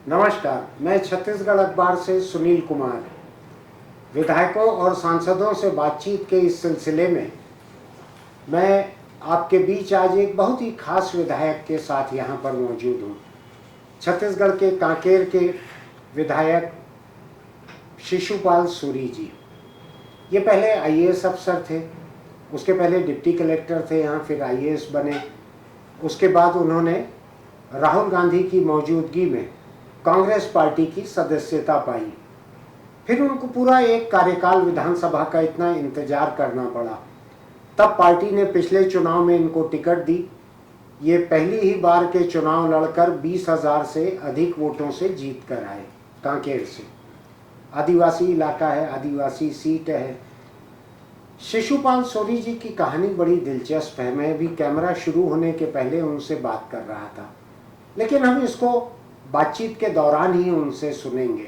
नमस्कार, मैं छत्तीसगढ़ अखबार से सुनील कुमार। विधायकों और सांसदों से बातचीत के इस सिलसिले में मैं आपके बीच आज एक बहुत ही खास विधायक के साथ यहाँ पर मौजूद हूँ। छत्तीसगढ़ के कांकेर के विधायक शिशुपाल सूरी जी। ये पहले आईएएस अफसर थे, उसके पहले डिप्टी कलेक्टर थे यहाँ, फिर आईएएस बने। उसके बाद उन्होंने राहुल गांधी की मौजूदगी में कांग्रेस पार्टी की सदस्यता पाई। फिर उनको पूरा एक कार्यकाल विधानसभा का इतना इंतजार करना पड़ा। तब पार्टी ने पिछले चुनाव में इनको टिकट दी। ये पहली ही बार के चुनाव लड़कर 20,000 से अधिक वोटों से जीत कर आए कांकेर से। आदिवासी इलाका है, आदिवासी सीट है। शिशुपाल सूरी जी की कहानी बड़ी दिलचस्प है। मैं भी कैमरा शुरू होने के पहले उनसे बात कर रहा था, लेकिन हम इसको बातचीत के दौरान ही उनसे सुनेंगे।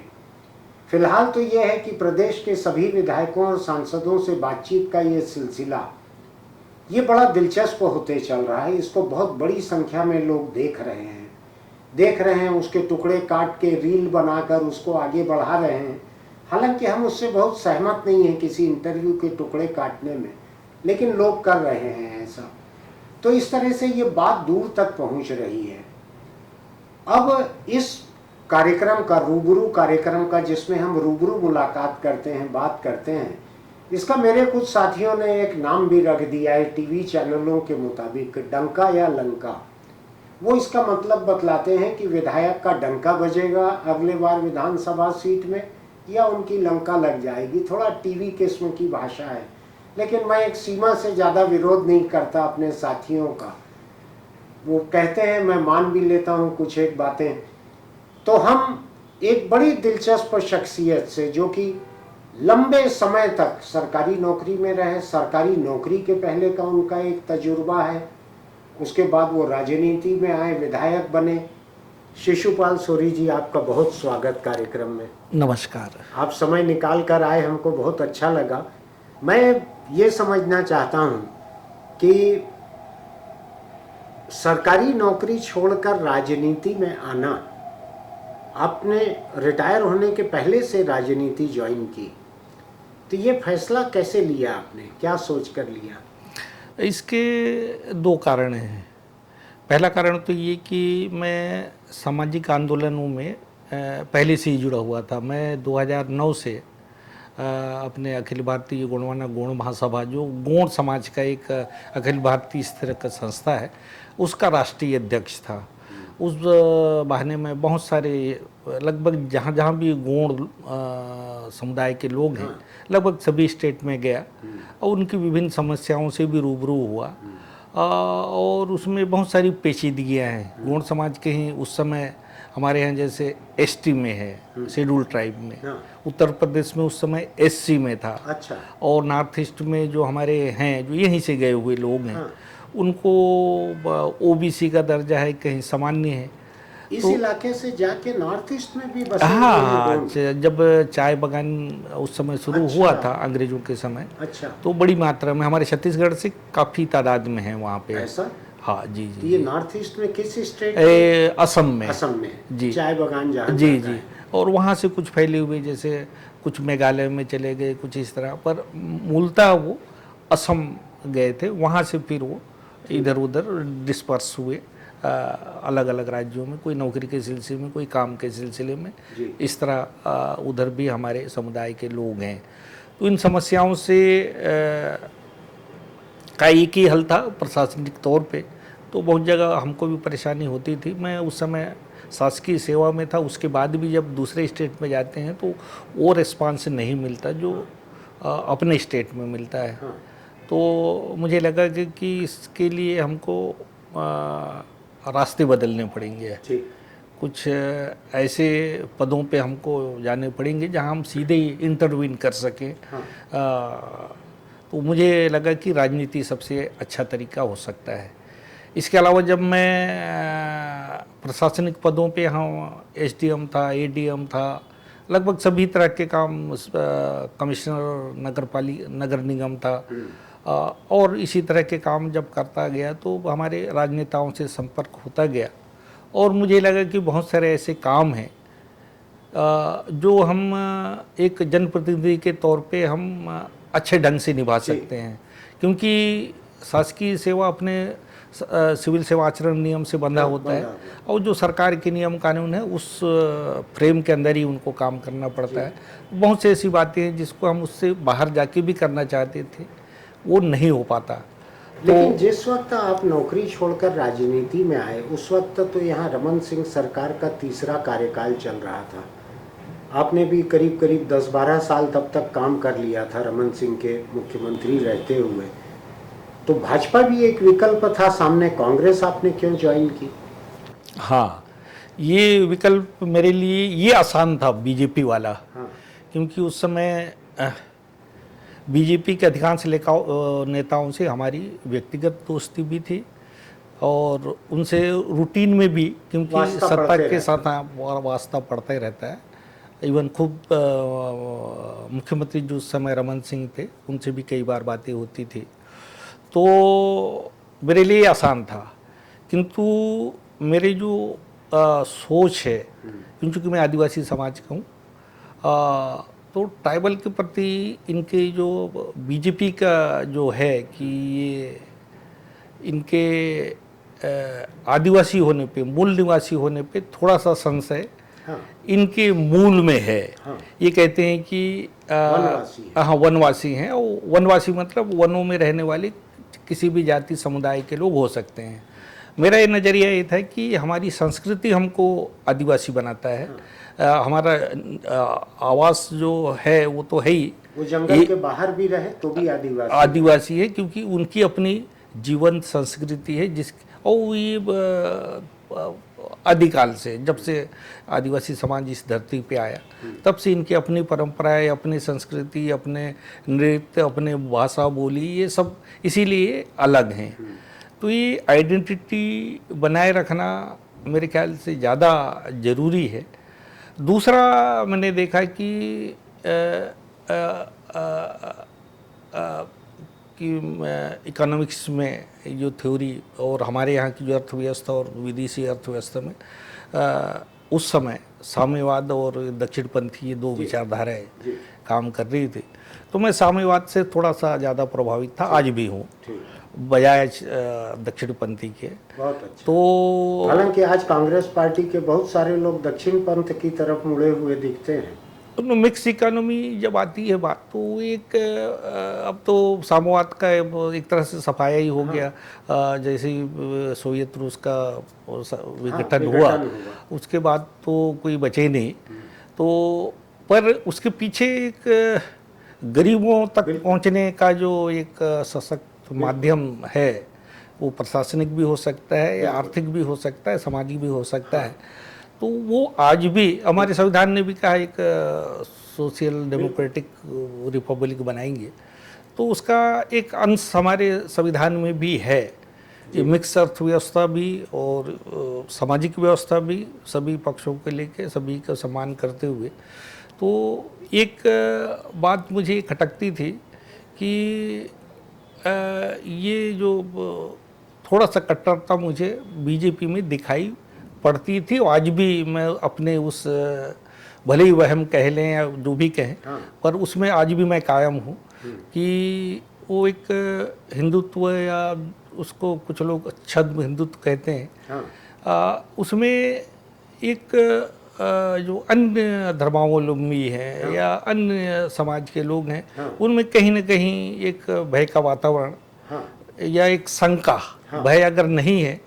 फिलहाल तो यह है कि प्रदेश के सभी विधायकों और सांसदों से बातचीत का ये सिलसिला ये बड़ा दिलचस्प होते चल रहा है। इसको बहुत बड़ी संख्या में लोग देख रहे हैं, उसके टुकड़े काट के रील बनाकर उसको आगे बढ़ा रहे हैं। हालांकि हम उससे बहुत सहमत नहीं हैं किसी इंटरव्यू के टुकड़े काटने में, लेकिन लोग कर रहे हैं ऐसा। तो इस तरह से ये बात दूर तक पहुंच रही है। अब इस कार्यक्रम का, रूबरू कार्यक्रम का, जिसमें हम रूबरू मुलाकात करते हैं, बात करते हैं, इसका मेरे कुछ साथियों ने एक नाम भी रख दिया है टीवी चैनलों के मुताबिक, डंका या लंका। वो इसका मतलब बतलाते हैं कि विधायक का डंका बजेगा अगले बार विधानसभा सीट में, या उनकी लंका लग जाएगी। थोड़ा टीवी किस्म की भाषा है, लेकिन मैं एक सीमा से ज़्यादा विरोध नहीं करता अपने साथियों का। वो कहते हैं, मैं मान भी लेता हूँ कुछ एक बातें। तो हम एक बड़ी दिलचस्प शख्सियत से, जो कि लंबे समय तक सरकारी नौकरी में रहे, सरकारी नौकरी के पहले का उनका एक तजुर्बा है, उसके बाद वो राजनीति में आए, विधायक बने। शिशुपाल सूरी जी, आपका बहुत स्वागत कार्यक्रम में। नमस्कार। आप समय निकाल कर आए, हमको बहुत अच्छा लगा। मैं ये समझना चाहता हूँ कि सरकारी नौकरी छोड़कर राजनीति में आना, आपने रिटायर होने के पहले से राजनीति ज्वाइन की, तो ये फैसला कैसे लिया आपने, क्या सोच कर लिया? इसके दो कारण हैं। पहला कारण तो ये कि मैं सामाजिक आंदोलनों में पहले से ही जुड़ा हुआ था। मैं 2009 से अपने अखिल भारतीय गोंडवाना गोंड महासभा, जो गोंड समाज का एक अखिल भारतीय स्तर का संस्था है, उसका राष्ट्रीय अध्यक्ष था। उस बहाने में बहुत सारे, लगभग जहाँ जहाँ भी गोंड समुदाय के लोग हैं, लगभग सभी स्टेट में गया और उनकी विभिन्न समस्याओं से भी रूबरू हुआ। और उसमें बहुत सारी पेचीदगियाँ हैं। गोंड समाज के ही उस समय हमारे यहाँ जैसे एसटी में है, शेड्यूल ट्राइब में, उत्तर प्रदेश में उस समय एससी में था। अच्छा। और नॉर्थ ईस्ट में जो हमारे हैं, जो यहीं से गए हुए लोग हैं, उनको ओबीसी का दर्जा है, कहीं सामान्य है। इस इलाके से जाके नॉर्थ ईस्ट में भी बसे हाँ, जब चाय बागान उस समय शुरू हुआ था अंग्रेजों के समय, अच्छा, तो बड़ी मात्रा में हमारे छत्तीसगढ़ से काफ़ी तादाद में है वहाँ पे। ऐसा? हाँ जी जी। तो ये नॉर्थ ईस्ट में किस स्टेट? असम में। असम में जी, चाय बागान जहाँ जी जी। और वहाँ से कुछ फैले हुए, जैसे कुछ मेघालय में चले गए, कुछ इस तरह, पर मूलतः वो असम गए थे। वहाँ से फिर वो इधर उधर डिस्पर्स हुए अलग अलग राज्यों में, कोई नौकरी के सिलसिले में, कोई काम के सिलसिले में। इस तरह उधर भी हमारे समुदाय के लोग हैं। तो इन समस्याओं से का एक ही हल था प्रशासनिक तौर पे। तो बहुत जगह हमको भी परेशानी होती थी। मैं उस समय शासकीय सेवा में था, उसके बाद भी जब दूसरे स्टेट में जाते हैं तो वो रिस्पांस नहीं मिलता जो अपने स्टेट में मिलता है। तो मुझे लगा कि इसके लिए हमको रास्ते बदलने पड़ेंगे। कुछ ऐसे पदों पे हमको जाने पड़ेंगे जहां हम सीधे ही इंटरवीन कर सकें। तो मुझे लगा कि राजनीति सबसे अच्छा तरीका हो सकता है। इसके अलावा जब मैं प्रशासनिक पदों पे, हाँ, एसडीएम था, एडीएम था, लगभग सभी तरह के काम, कमिश्नर नगर निगम था, और इसी तरह के काम जब करता गया तो हमारे राजनेताओं से संपर्क होता गया और मुझे लगा कि बहुत सारे ऐसे काम हैं जो हम एक जनप्रतिनिधि के तौर पे हम अच्छे ढंग से निभा सकते हैं, क्योंकि शासकीय सेवा अपने सिविल सेवा आचरण नियम से बंधा होता है और जो सरकार के नियम कानून है उस फ्रेम के अंदर ही उनको काम करना पड़ता है। बहुत सी ऐसी बातें हैं जिसको हम उससे बाहर जाके भी करना चाहते थे, वो नहीं हो पाता। लेकिन जिस वक्त आप नौकरी छोड़कर राजनीति में आए उस वक्त तो यहाँ रमन सिंह सरकार का तीसरा कार्यकाल चल रहा था। आपने भी करीब करीब 10-12 साल तब तक काम कर लिया था रमन सिंह के मुख्यमंत्री रहते हुए। तो भाजपा भी एक विकल्प था सामने, कांग्रेस आपने क्यों ज्वाइन की? हाँ, ये विकल्प मेरे लिए ये आसान था बीजेपी वाला। हाँ। क्योंकि उस समय बीजेपी के अधिकांश नेताओं से हमारी व्यक्तिगत दोस्ती भी थी और उनसे रूटीन में भी, क्योंकि सत्ता के साथ वास्ता पड़ता ही रहता है। इवन खूब मुख्यमंत्री जो उस समय रमन सिंह थे उनसे भी कई बार बातें होती थी, तो मेरे लिए आसान था। किंतु मेरी जो सोच है, क्योंकि मैं आदिवासी समाज का हूँ, तो ट्राइबल के प्रति इनके जो बीजेपी का जो है कि ये इनके आदिवासी होने पे, मूल निवासी होने पे थोड़ा सा संशय इनके मूल में है। ये कहते हैं कि हाँ वनवासी हैं, और वनवासी मतलब वनों में रहने वाले किसी भी जाति समुदाय के लोग हो सकते हैं। मेरा ये नज़रिया ये था कि हमारी संस्कृति हमको आदिवासी बनाता है। हमारा आवास जो है वो तो है ही, वो जंगल के बाहर भी रहे तो भी आदिवासी है, क्योंकि उनकी अपनी जीवंत संस्कृति है जिस, और ये आदिकाल से, जब से आदिवासी समाज इस धरती पे आया तब से इनकी अपनी परंपराएं, अपनी संस्कृति, अपने नृत्य, अपने भाषा बोली, ये सब इसीलिए अलग हैं। तो ये आइडेंटिटी बनाए रखना मेरे ख्याल से ज़्यादा ज़रूरी है। दूसरा मैंने देखा कि इकोनॉमिक्स में जो थ्योरी और हमारे यहाँ की जो अर्थव्यवस्था और विदेशी अर्थव्यवस्था में उस समय साम्यवाद और दक्षिणपंथी ये दो विचारधाराएं काम कर रही थी, तो मैं साम्यवाद से थोड़ा सा ज़्यादा प्रभावित था, आज भी हूँ, बजाय दक्षिणपंथी के। बहुत अच्छा। तो हालांकि आज कांग्रेस पार्टी के बहुत सारे लोग दक्षिण पंथ की तरफ मुड़े हुए दिखते हैं। तो मिक्स इकोनॉमी जब आती है बात, तो एक अब तो साम्यवाद का एक तरह से सफाया ही हो गया। जैसे सोवियत रूस का विघटन हुआ, उसके बाद तो कोई बचे नहीं। तो पर उसके पीछे एक गरीबों तक पहुंचने का जो एक सशक्त माध्यम है, वो प्रशासनिक भी हो सकता है या आर्थिक भी हो सकता है, सामाजिक भी हो सकता है। तो वो आज भी हमारे संविधान ने भी कहा एक सोशल डेमोक्रेटिक रिपब्लिक बनाएंगे, तो उसका एक अंश हमारे संविधान में भी है। ये मिक्स अर्थव्यवस्था भी और सामाजिक व्यवस्था भी, सभी पक्षों को लेके सभी का सम्मान करते हुए। तो एक बात मुझे खटकती थी कि ये जो थोड़ा सा कट्टरता मुझे बीजेपी में दिखाई पड़ती थी, और आज भी मैं अपने उस, भले ही वहम कह लें या जो भी कहें, पर उसमें आज भी मैं कायम हूँ कि वो एक हिंदुत्व, या उसको कुछ लोग छद्म हिंदुत्व कहते हैं, उसमें एक जो अन्य धर्मावलंबी हैं या अन्य समाज के लोग हैं, उनमें कहीं ना कहीं एक भय का वातावरण या एक शंका, भय अगर नहीं है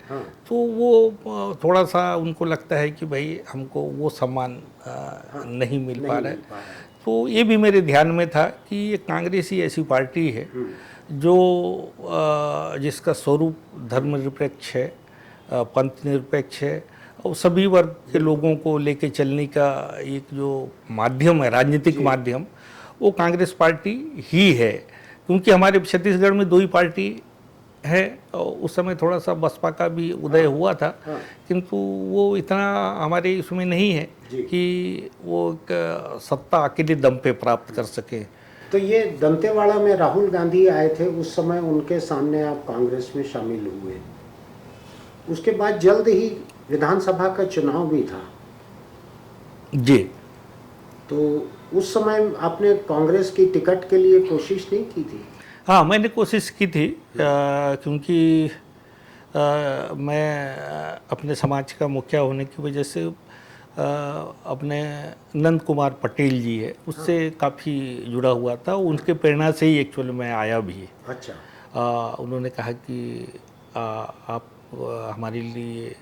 तो वो थोड़ा सा उनको लगता है कि भाई हमको वो सम्मान नहीं मिल पा रहा है। तो ये भी मेरे ध्यान में था कि ये कांग्रेस ही ऐसी पार्टी है जो जिसका स्वरूप धर्मनिरपेक्ष है, पंथ निरपेक्ष है, और सभी वर्ग के लोगों को लेके चलने का एक जो माध्यम है, राजनीतिक माध्यम, वो कांग्रेस पार्टी ही है। क्योंकि हमारे छत्तीसगढ़ में दो ही पार्टी है, और उस समय थोड़ा सा बसपा का भी उदय हुआ था, किंतु वो इतना हमारे इसमें नहीं है कि वो एक सत्ता अकेले दम पे प्राप्त कर सके। तो ये दंतेवाड़ा में राहुल गांधी आए थे, उस समय उनके सामने आप कांग्रेस में शामिल हुए। उसके बाद जल्द ही विधानसभा का चुनाव भी था जी। तो उस समय आपने कांग्रेस की टिकट के लिए कोशिश नहीं की थी? हाँ, मैंने कोशिश की थी क्योंकि मैं अपने समाज का मुखिया होने की वजह से अपने नंद कुमार पटेल जी है उससे काफ़ी जुड़ा हुआ था। उनके प्रेरणा से ही एक्चुअली मैं आया भी। अच्छा। उन्होंने कहा कि आप हमारे लिए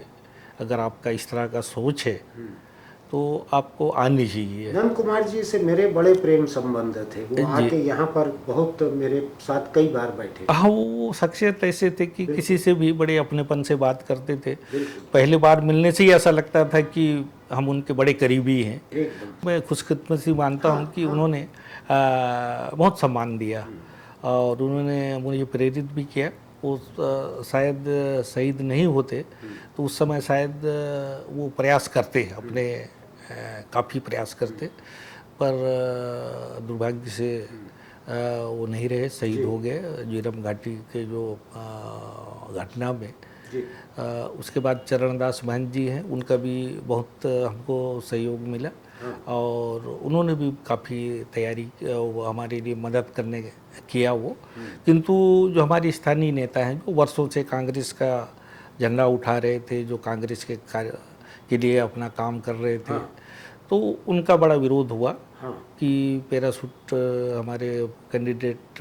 अगर आपका इस तरह का सोच है तो आपको आनी चाहिए। नंद कुमार जी से मेरे बड़े प्रेम संबंध थे। वो जी। आके यहाँ पर बहुत मेरे साथ कई बार बैठे। हाँ, वो शख्सियत ऐसे थे कि किसी से भी बड़े अपनेपन से बात करते थे। बिल्कुल। पहली बार मिलने से ही ऐसा लगता था कि हम उनके बड़े करीबी हैं। एकदम। मैं खुशकिस्मती मानता हूँ कि उन्होंने बहुत सम्मान दिया और उन्होंने मुझे प्रेरित भी किया। वो शायद शहीद नहीं होते तो उस समय शायद वो प्रयास करते अपने काफ़ी प्रयास करते, पर दुर्भाग्य से वो नहीं रहे, शहीद हो गए झीरम घाटी के जो घटना में। जी। उसके बाद चरणदास महंत जी हैं, उनका भी बहुत हमको सहयोग मिला और उन्होंने भी काफ़ी तैयारी वो हमारे लिए मदद करने किया वो। किंतु जो हमारे स्थानीय नेता हैं जो वर्षों से कांग्रेस का झंडा उठा रहे थे, जो कांग्रेस के कार्य के लिए अपना काम कर रहे थे, तो उनका बड़ा विरोध हुआ कि पैराशूट हमारे कैंडिडेट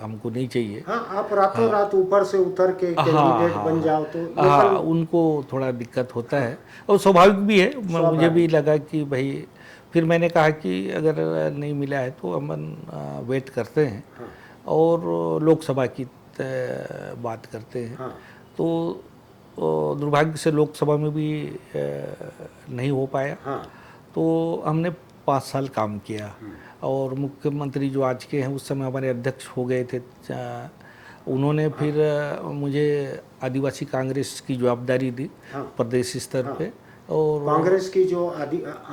हमको नहीं चाहिए। हाँ, आप रातों रात ऊपर से उतर के कैंडिडेट बन जाओ तो हाँ, उनको थोड़ा दिक्कत होता है और स्वाभाविक भी है। मुझे भी लगा कि भाई, फिर मैंने कहा कि अगर नहीं मिला है तो हम वेट करते हैं और लोकसभा की बात करते हैं। तो दुर्भाग्य से लोकसभा में भी नहीं हो पाया। तो हमने 5 साल काम किया और मुख्यमंत्री जो आज के हैं उस समय हमारे अध्यक्ष हो गए थे। उन्होंने फिर मुझे आदिवासी कांग्रेस की जवाबदारी दी प्रदेश स्तर पे और कांग्रेस की जो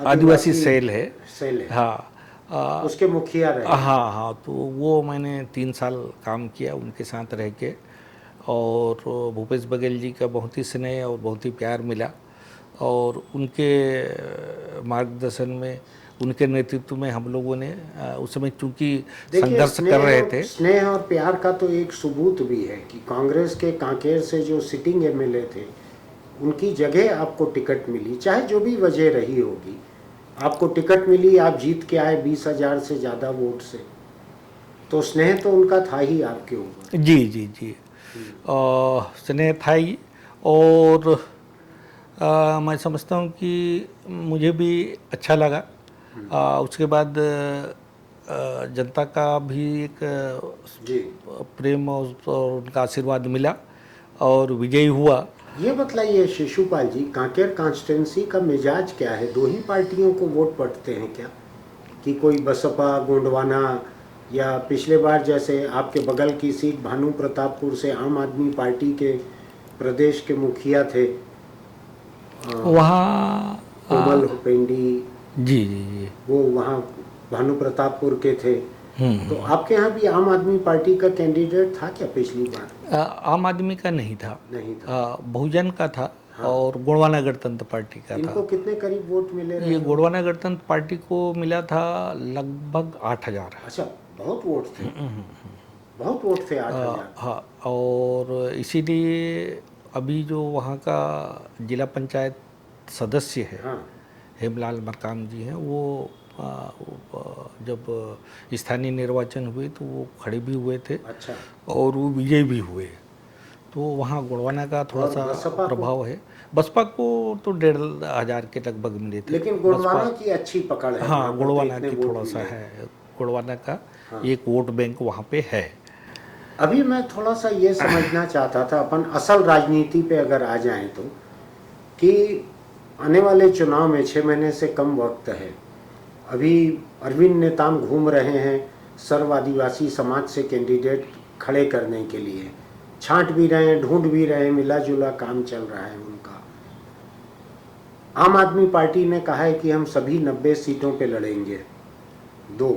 आदिवासी सेल है, हाँ, उसके मुखिया रहे। हाँ, तो वो मैंने 3 साल काम किया उनके साथ रह के और भूपेश बघेल जी का बहुत ही स्नेह और बहुत ही प्यार मिला और उनके मार्गदर्शन में, उनके नेतृत्व में हम लोगों ने उस समय चूंकि संघर्ष कर रहे थे। स्नेह और प्यार का तो एक सबूत भी है कि कांग्रेस के कांकेर से जो सिटिंग एमएलए थे उनकी जगह आपको टिकट मिली, चाहे जो भी वजह रही होगी, आपको टिकट मिली, आप जीत के आए 20,000 से ज़्यादा वोट से, तो स्नेह तो उनका था ही आपके ऊपर। जी। स्नेह था ही और मैं समझता हूँ कि मुझे भी अच्छा लगा। उसके बाद जनता का भी एक प्रेम और उनका आशीर्वाद मिला और विजयी हुआ। ये बतलाइए शिशुपाल जी, कांकेर कॉन्स्टिट्यूंसी का मिजाज क्या है? 2 ही पार्टियों को वोट पड़ते हैं क्या, कि कोई बसपा, गोंडवाना, या पिछले बार जैसे आपके बगल की सीट भानु प्रतापपुर से आम आदमी पार्टी के प्रदेश के मुखिया थे वहाँ कोमल हुपेंडी जी, वो वहाँ भानु प्रतापपुर के थे। तो आपके यहाँ भी आम आदमी पार्टी का कैंडिडेट था क्या पिछली बार? आम आदमी का नहीं था, बहुजन का था और गोंडवाना गणतंत्र पार्टी का था। इनको कितने करीब वोट मिले? ये गोंडवाना गणतंत्र पार्टी को मिला था लगभग 8,000। अच्छा, बहुत वोट थे। बहुत वोट थे 8,000। हाँ, और इसीलिए अभी जो वहाँ का जिला पंचायत सदस्य है हेमलाल मरकाम जी हैं, वो जब स्थानीय निर्वाचन हुए तो वो खड़े भी हुए थे। अच्छा। और वो विजयी भी हुए। तो वहाँ गोंडवाना का थोड़ा सा प्रभाव है। बसपा को तो 1,500 के लगभग मिले थे, लेकिन गोंडवाना की अच्छी पकड़ है। हाँ, गोंडवाना की थोड़ा सा है, गोंडवाना का एक वोट बैंक वहाँ पे है। अभी मैं थोड़ा सा ये समझना चाहता था, अपन असल राजनीति पे अगर आ जाएं तो, कि आने वाले चुनाव में 6 महीने से कम वक्त है। अभी अरविंद नेताम घूम रहे हैं सर्व आदिवासी समाज से कैंडिडेट खड़े करने के लिए, छांट भी रहे हैं, ढूंढ भी रहे हैं, मिला जुला काम चल रहा है उनका। आम आदमी पार्टी ने कहा है कि हम सभी 90 सीटों पे लड़ेंगे। 2,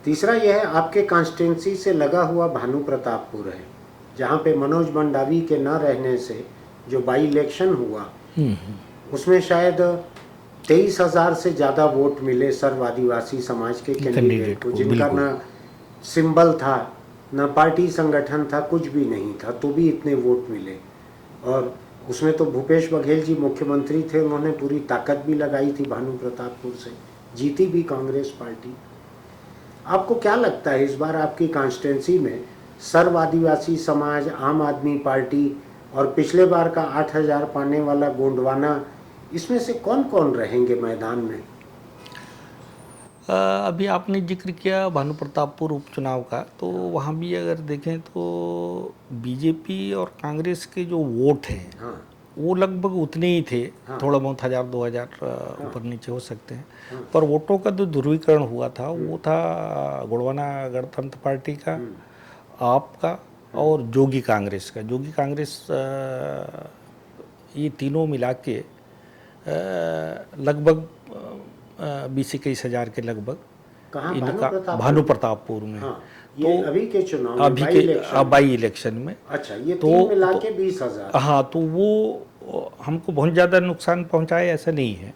तीसरा यह है, आपके कॉन्स्टिट्यूंसी से लगा हुआ भानु प्रतापपुर है, जहाँ पे मनोज मंडावी के न रहने से जो बाई इलेक्शन हुआ उसमें शायद 23,000 से ज़्यादा वोट मिले सर्व आदिवासी समाज के कैंडिडेट को, जिनका बिल्कुल। ना सिंबल था, ना पार्टी संगठन था, कुछ भी नहीं था, तो भी इतने वोट मिले। और उसमें तो भूपेश बघेल जी मुख्यमंत्री थे, उन्होंने पूरी ताकत भी लगाई थी भानु प्रतापपुर से, जीती भी कांग्रेस पार्टी। आपको क्या लगता है इस बार आपकी कॉन्स्टिट्यूंसी में सर्व आदिवासी समाज, आम आदमी पार्टी और पिछले बार का 8,000 पाने वाला गोंडवाना, इसमें से कौन कौन रहेंगे मैदान में? अभी आपने जिक्र किया भानु प्रतापपुर उपचुनाव का, तो वहाँ भी अगर देखें तो बीजेपी और कांग्रेस के जो वोट हैं हाँ, वो लगभग उतने ही थे। हाँ। थोड़ा बहुत 1,000-2,000 ऊपर नीचे हो सकते हैं, पर वोटों का जो ध्रुवीकरण हुआ था वो था गोंडवाना गणतंत्र पार्टी का, आप का और जोगी कांग्रेस का। जोगी कांग्रेस ये तीनों मिला के लगभग 20-21 हज़ार के लगभग कहाँ? इनका भानु प्रतापपुर में। हाँ, ये तो अभी के चुनाव में, अभी बाई के इलेक्शन। बाई इलेक्शन में। अच्छा, ये तो- तीन मिला तो- के 20,000। हाँ, तो वो हमको बहुत ज़्यादा नुकसान पहुंचाए ऐसा नहीं है।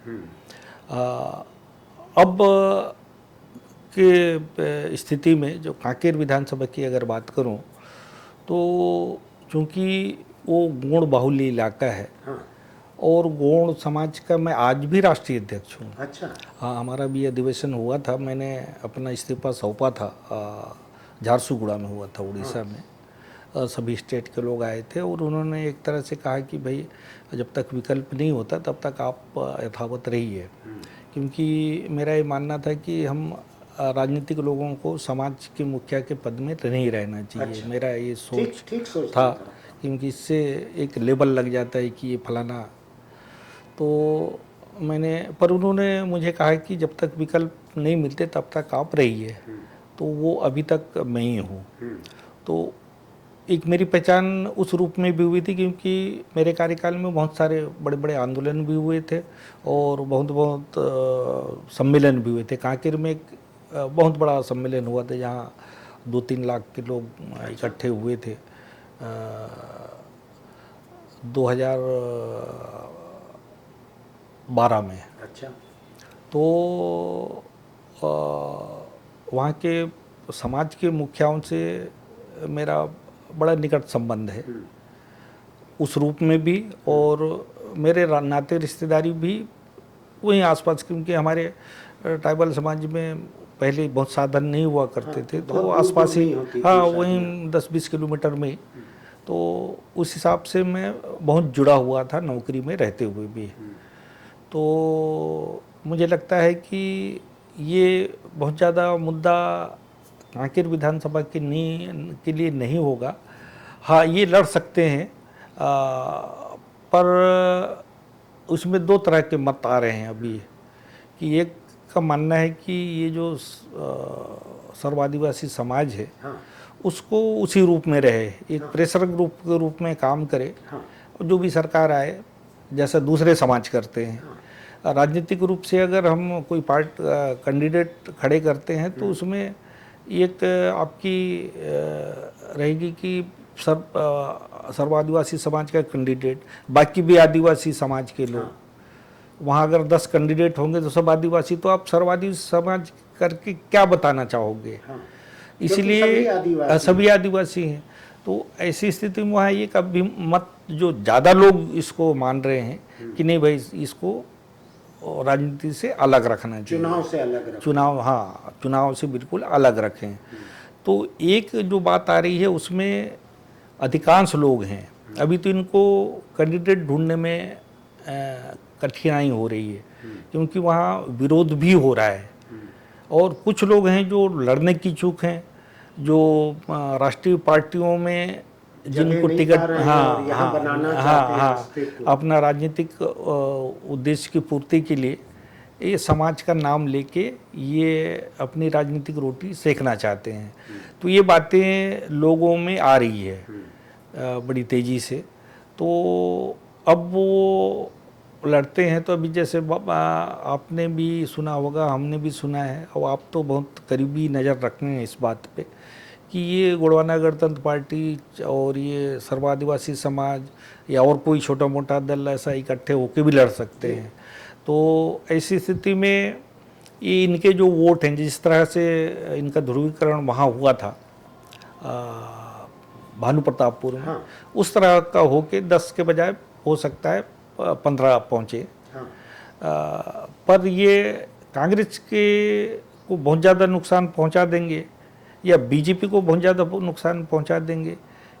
अब के स्थिति में जो कांकेर विधानसभा की अगर बात करूं, तो चूंकि वो गोंड बाहुल्य इलाका है हाँ, और गोंड समाज का मैं आज भी राष्ट्रीय अध्यक्ष हूँ। अच्छा, हाँ, हमारा भी अधिवेशन हुआ था, मैंने अपना इस्तीफा सौंपा था, झारसुगुड़ा में हुआ था, उड़ीसा में। सभी स्टेट के लोग आए थे और उन्होंने एक तरह से कहा कि भाई जब तक विकल्प नहीं होता तब तक आप यथावत रहिए, क्योंकि मेरा ये मानना था कि हम राजनीतिक लोगों को समाज के मुखिया के पद में नहीं रहना चाहिए। अच्छा। मेरा ये ठीक सोच ठीक सोचता था, था। क्योंकि इससे एक लेबल लग जाता है कि ये फलाना। तो मैंने, पर उन्होंने मुझे कहा कि जब तक विकल्प नहीं मिलते तब तक आप रहिए, तो वो अभी तक मैं ही हूँ। तो एक मेरी पहचान उस रूप में भी हुई थी, क्योंकि मेरे कार्यकाल में बहुत सारे बड़े बड़े आंदोलन भी हुए थे और बहुत सम्मेलन भी हुए थे। कांकेर में एक बहुत बड़ा सम्मेलन हुआ था जहाँ 2-3 लाख के लोग इकट्ठे हुए थे 2012 में। अच्छा, तो वहाँ के समाज के मुखियाओं से मेरा बड़ा निकट संबंध है उस रूप में भी, और मेरे नाते रिश्तेदारी भी वहीं आसपास, क्योंकि हमारे ट्राइबल समाज में पहले बहुत साधन नहीं हुआ करते थे, तो बहुत आसपास दूर ही, नहीं होती थी हाँ, शादियाँ। वहीं 10-20 किलोमीटर में। तो उस हिसाब से मैं बहुत जुड़ा हुआ था नौकरी में रहते हुए भी। तो मुझे लगता है कि ये बहुत ज़्यादा मुद्दा कांकेर विधानसभा के लिए नहीं होगा। हाँ, ये लड़ सकते हैं, पर उसमें 2 तरह के मत आ रहे हैं अभी। कि एक का मानना है कि ये जो सर्व आदिवासी समाज है, हाँ, उसको उसी रूप में रहे, एक प्रेशर ग्रुप के रूप में काम करे, हाँ, और जो भी सरकार आए जैसा दूसरे समाज करते हैं। राजनीतिक रूप से अगर हम कोई कैंडिडेट खड़े करते हैं तो उसमें एक आपकी रहेगी कि सर्व आदिवासी समाज का कैंडिडेट, बाकी भी आदिवासी समाज के लोग। वहाँ अगर 10 कैंडिडेट होंगे तो सब आदिवासी, तो आप सर्व आदिवासी समाज करके क्या बताना चाहोगे? हाँ। इसलिए सभी आदिवासी हैं। तो ऐसी स्थिति में वहाँ एक अभी मत जो ज़्यादा लोग इसको मान रहे हैं कि नहीं भाई, इसको राजनीति से अलग रखना चाहिए, चुनाव से अलग रखना। चुनाव, हाँ, चुनाव से बिल्कुल अलग रखें। तो एक जो बात आ रही है उसमें अधिकांश लोग हैं, अभी तो इनको कैंडिडेट ढूंढने में कठिनाई हो रही है, क्योंकि वहाँ विरोध भी हो रहा है। और कुछ लोग हैं जो लड़ने की इच्छुक हैं, जो राष्ट्रीय पार्टियों में जिनको टिकट, हाँ यहाँ बनाना हाँ चाहते हैं हाँ, अस्तित्व। अपना राजनीतिक उद्देश्य की पूर्ति के लिए ये समाज का नाम लेके ये अपनी राजनीतिक रोटी सेकना चाहते हैं। तो ये बातें लोगों में आ रही है बड़ी तेज़ी से। तो अब वो लड़ते हैं, तो अभी जैसे आपने भी सुना होगा, हमने भी सुना है, और आप तो बहुत करीबी नज़र रखते हैं इस बात पे कि ये गोंडवाना गणतंत्र पार्टी और ये सर्व आदिवासी समाज या और कोई छोटा मोटा दल ऐसा इकट्ठे होकर भी लड़ सकते हैं। तो ऐसी स्थिति में ये इनके जो वोट हैं, जिस तरह से इनका ध्रुवीकरण वहाँ हुआ था भानु प्रतापपुर में, हाँ। उस तरह का हो के 10 के बजाय हो सकता है 15 पहुँचे। हाँ। पर ये कांग्रेस के को बहुत ज़्यादा नुकसान पहुंचा देंगे या बीजेपी को बहुत ज़्यादा नुकसान पहुंचा देंगे,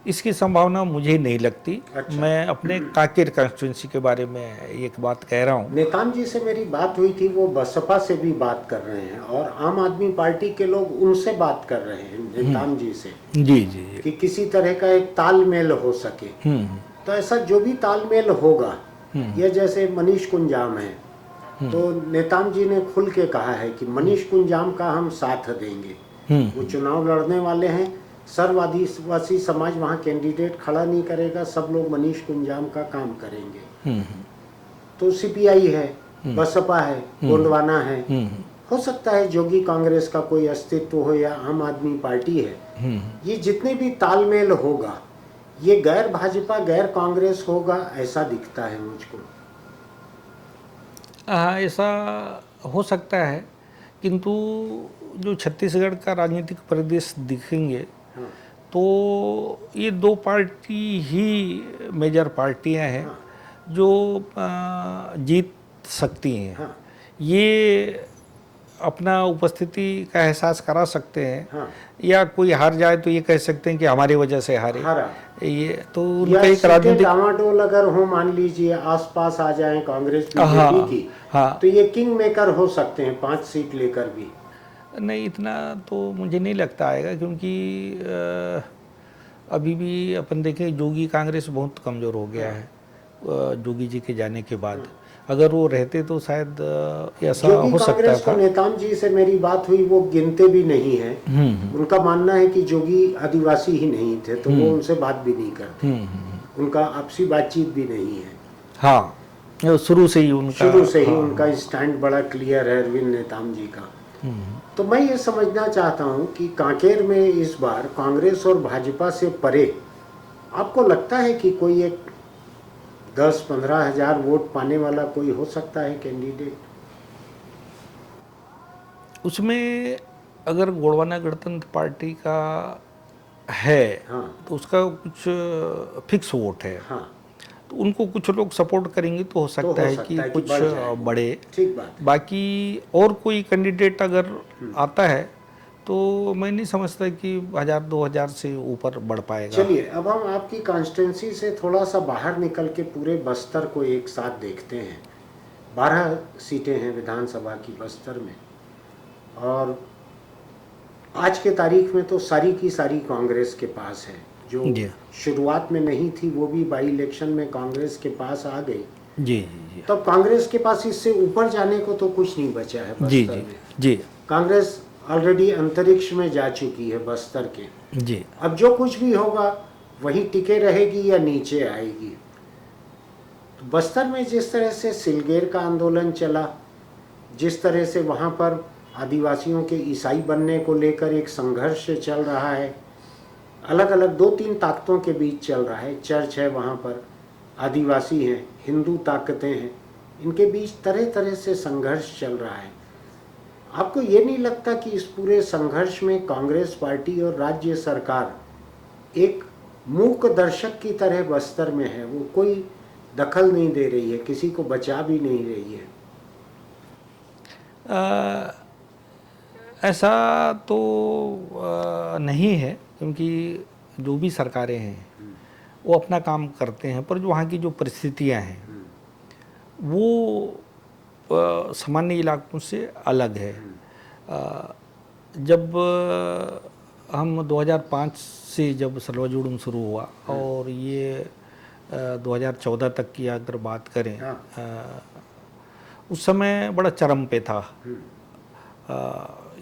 इसकी संभावना मुझे नहीं लगती। अच्छा। मैं अपने कांकेर कॉन्स्टिट्यूंसी के बारे में एक बात कह रहा हूँ। नेताम जी से मेरी बात हुई थी, वो बसपा से भी बात कर रहे हैं और आम आदमी पार्टी के लोग उनसे बात कर रहे हैं नेताम जी से, जी जी जी। कि किसी तरह का एक तालमेल हो सके। तो ऐसा जो भी तालमेल होगा, ये जैसे मनीष कुंजाम है, तो नेताम जी ने खुल के कहा है कि मनीष कुंजाम का हम साथ देंगे। वो चुनाव लड़ने वाले हैं, सर्व आदिवासी समाज वहाँ कैंडिडेट खड़ा नहीं करेगा, सब लोग मनीष कुंजाम का काम करेंगे। तो सीपीआई है, बसपा है, गोंडवाना है, हो सकता है जोगी कांग्रेस का कोई अस्तित्व हो या आम आदमी पार्टी है। ये जितने भी तालमेल होगा, ये गैर भाजपा गैर कांग्रेस होगा, ऐसा दिखता है मुझको। ऐसा हो सकता है, किंतु जो छत्तीसगढ़ का राजनीतिक परिदृश्य दिखेंगे तो ये दो पार्टी ही मेजर पार्टियां हैं जो जीत सकती हैं। हाँ। ये अपना उपस्थिति का एहसास करा सकते हैं। हाँ। या कोई हार जाए तो ये कह सकते हैं कि हमारी वजह से हारे। हारा। ये तो या उनका एक राजनीतिक डामाडोल अगर हो, मान लीजिए आसपास आ जाएं कांग्रेस बीजेपी की, हाँ। तो ये किंग मेकर हो सकते हैं 5 सीट लेकर भी। नहीं, इतना तो मुझे नहीं लगता आएगा, क्योंकि अभी भी अपन देखें जोगी कांग्रेस बहुत कमज़ोर हो गया है जोगी जी के जाने के बाद। अगर वो रहते तो शायद ऐसा हो सकता था। नेताम जी से मेरी बात हुई, वो गिनते भी नहीं है। उनका मानना है कि जोगी आदिवासी ही नहीं थे, तो वो उनसे बात भी नहीं करते। उनका आपसी बातचीत भी नहीं है। हाँ, शुरू से ही उनका स्टैंड बड़ा क्लियर है अरविंद नेताम जी का। तो मैं ये समझना चाहता हूँ कि कांकेर में इस बार कांग्रेस और भाजपा से परे आपको लगता है कि कोई एक 10-15 हजार वोट पाने वाला कोई हो सकता है कैंडिडेट? उसमें अगर गोंडवाना गणतंत्र पार्टी का है, हाँ। तो उसका कुछ फिक्स वोट है। हाँ। तो उनको कुछ लोग सपोर्ट करेंगे तो हो सकता है कि कुछ बड़े। ठीक बात है। बाकी और कोई कैंडिडेट अगर आता है तो मैं नहीं समझता कि 1000-2000 से ऊपर बढ़ पाएगा। चलिए, अब हम आपकी कॉन्स्टिट्यूंसी से थोड़ा सा बाहर निकल के पूरे बस्तर को एक साथ देखते हैं। 12 सीटें हैं विधानसभा की बस्तर में, और आज के तारीख में तो सारी की सारी कांग्रेस के पास है। जो शुरुआत में नहीं थी वो भी बाई इलेक्शन में कांग्रेस के पास आ गई। जी। तब तो कांग्रेस के पास इससे ऊपर जाने को तो कुछ नहीं बचा है बस्तर में। जी। कांग्रेस ऑलरेडी अंतरिक्ष में जा चुकी है बस्तर के। जी। अब जो कुछ भी होगा वही टिके रहेगी या नीचे आएगी। तो बस्तर में जिस तरह से सिलगेर का आंदोलन चला, जिस तरह से वहाँ पर आदिवासियों के ईसाई बनने को लेकर एक संघर्ष चल रहा है, अलग अलग 2-3 ताकतों के बीच चल रहा है। चर्च है वहाँ पर, आदिवासी हैं, हिंदू ताकतें हैं, इनके बीच तरह तरह से संघर्ष चल रहा है। आपको ये नहीं लगता कि इस पूरे संघर्ष में कांग्रेस पार्टी और राज्य सरकार एक मूक दर्शक की तरह बस्तर में है? वो कोई दखल नहीं दे रही है, किसी को बचा भी नहीं रही है। ऐसा तो नहीं है, क्योंकि जो भी सरकारें हैं वो अपना काम करते हैं, पर जो वहाँ की जो परिस्थितियाँ हैं वो सामान्य इलाकों से अलग है। जब हम 2005 से जब सलवा-जुड़ूम शुरू हुआ और ये 2014 तक की अगर बात करें, उस समय बड़ा चरम पे था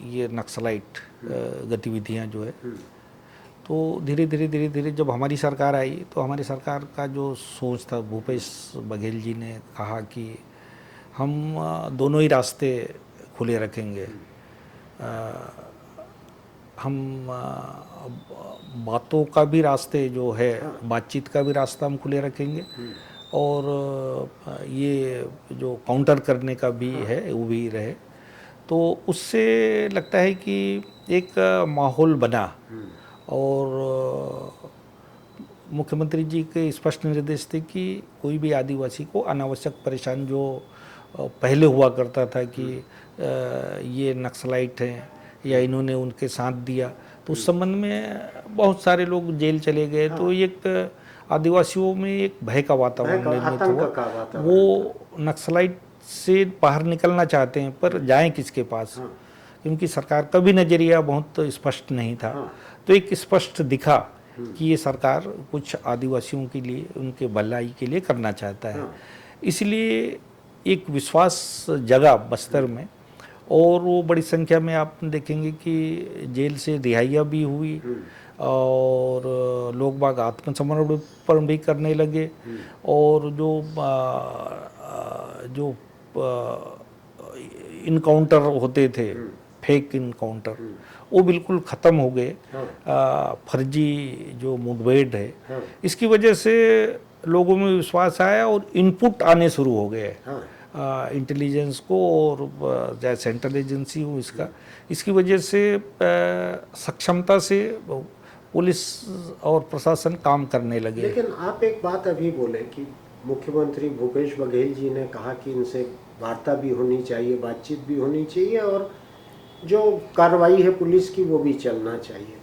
ये नक्सलाइट गतिविधियां जो है। तो धीरे धीरे जब हमारी सरकार आई तो हमारी सरकार का जो सोच था, भूपेश बघेल जी ने कहा कि हम दोनों ही रास्ते खुले रखेंगे। हम बातों का भी रास्ते जो है, बातचीत का भी रास्ता हम खुले रखेंगे, और ये जो काउंटर करने का भी है वो भी रहे, तो उससे लगता है कि एक माहौल बना। और मुख्यमंत्री जी के स्पष्ट निर्देश थे कि कोई भी आदिवासी को अनावश्यक परेशान, जो पहले हुआ करता था कि ये नक्सलाइट हैं या इन्होंने उनके साथ दिया, तो उस संबंध में बहुत सारे लोग जेल चले गए। तो एक आदिवासियों में एक भय का वातावरण निर्मित हुआ। वो नक्सलाइट से बाहर निकलना चाहते हैं, पर जाएं किसके पास, क्योंकि सरकार का भी नज़रिया बहुत स्पष्ट नहीं था। तो एक स्पष्ट दिखा कि ये सरकार कुछ आदिवासियों के लिए, उनके भलाई के लिए करना चाहता है। इसलिए एक विश्वास जगा बस्तर में, और वो बड़ी संख्या में आप देखेंगे कि जेल से रिहाइयाँ भी हुई और लोग बाग आत्मसमर्पण भी करने लगे। और जो इनकाउंटर होते थे, फेक इनकाउंटर, वो बिल्कुल ख़त्म हो गए। फर्जी जो मुठभेड़ है, इसकी वजह से लोगों में विश्वास आया और इनपुट आने शुरू हो गए इंटेलिजेंस को, और चाहे सेंट्रल एजेंसी हो इसकी वजह से सक्षमता से पुलिस और प्रशासन काम करने लगे। लेकिन आप एक बात अभी बोले कि मुख्यमंत्री भूपेश बघेल जी ने कहा कि इनसे वार्ता भी होनी चाहिए, बातचीत भी होनी चाहिए, और जो कार्रवाई है पुलिस की वो भी चलना चाहिए।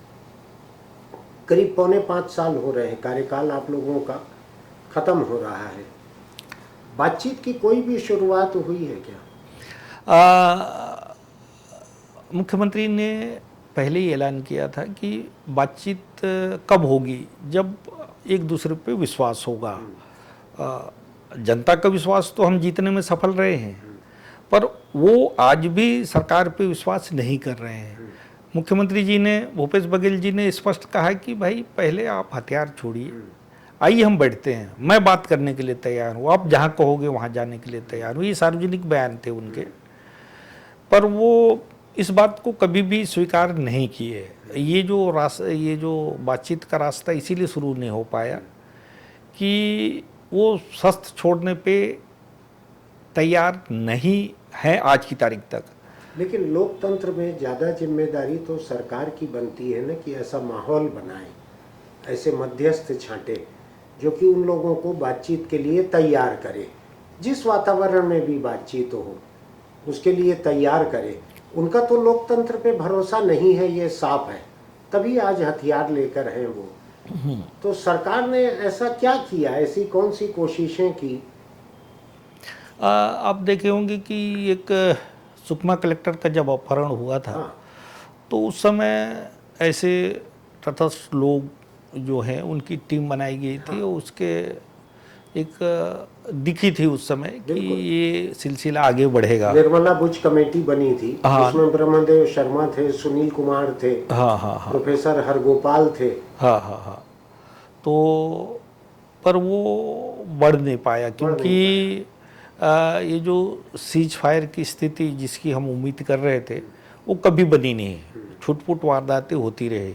करीब 4.25 साल हो रहे हैं, कार्यकाल आप लोगों का खत्म हो रहा है, बातचीत की कोई भी शुरुआत हुई है क्या? मुख्यमंत्री ने पहले ही ऐलान किया था कि बातचीत कब होगी, जब एक दूसरे पे विश्वास होगा। जनता का विश्वास तो हम जीतने में सफल रहे हैं, पर वो आज भी सरकार पे विश्वास नहीं कर रहे हैं। मुख्यमंत्री जी ने, भूपेश बघेल जी ने स्पष्ट कहा कि भाई पहले आप हथियार छोड़िए, आइए हम बैठते हैं, मैं बात करने के लिए तैयार हूँ, आप जहाँ कहोगे वहाँ जाने के लिए तैयार हूँ। ये सार्वजनिक बयान थे उनके, पर वो इस बात को कभी भी स्वीकार नहीं किए। ये जो बातचीत का रास्ता इसीलिए शुरू नहीं हो पाया कि वो शस्त्र छोड़ने पे तैयार नहीं है आज की तारीख तक। लेकिन लोकतंत्र में ज़्यादा जिम्मेदारी तो सरकार की बनती है ना, कि ऐसा माहौल बनाए, ऐसे मध्यस्थ छांटे जो कि उन लोगों को बातचीत के लिए तैयार करे, जिस वातावरण में भी बातचीत हो उसके लिए तैयार करे। उनका तो लोकतंत्र पे भरोसा नहीं है, ये साफ है, तभी आज हथियार लेकर हैं वो। तो सरकार ने ऐसा क्या किया, ऐसी कौन सी कोशिशें की? आप देखे होंगे कि एक सुकमा कलेक्टर का जब अपहरण हुआ था, तो उस समय ऐसे तटस्थ लोग जो हैं उनकी टीम बनाई गई थी, और उसके एक दिखी थी उस समय कि ये सिलसिला आगे बढ़ेगा। निर्मला बुच कमेटी बनी थी, उसमें ब्रह्मदेव शर्मा थे, सुनील कुमार थे, प्रोफेसर हरगोपाल थे। तो पर वो बढ़ नहीं पाया, क्योंकि ये जो सीज फायर की स्थिति जिसकी हम उम्मीद कर रहे थे वो कभी बनी नहीं, छुटपुट वारदातें होती रहे।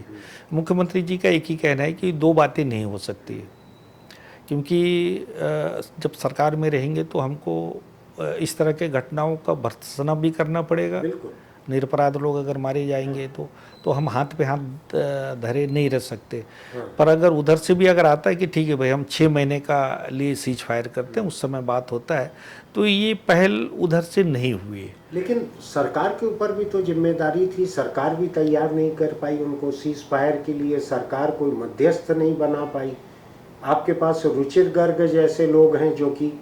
मुख्यमंत्री जी का एक ही कहना है कि दो बातें नहीं हो सकती, क्योंकि जब सरकार में रहेंगे तो हमको इस तरह के घटनाओं का भर्त्सना भी करना पड़ेगा। निरपराध लोग अगर मारे जाएंगे तो हम हाथ पे हाथ धरे नहीं रह सकते। पर अगर उधर से भी अगर आता है कि ठीक है भाई हम 6 महीने का लिए सीज फायर करते हैं, उस समय बात होता है, तो ये पहल उधर से नहीं हुई। लेकिन सरकार के ऊपर भी तो जिम्मेदारी थी, सरकार भी तैयार नहीं कर पाई उनको सीज फायर के लिए, सरकार कोई मध्यस्थ नहीं बना पाई। आपके पास रुचिर गर्ग जैसे लोग हैं जो कि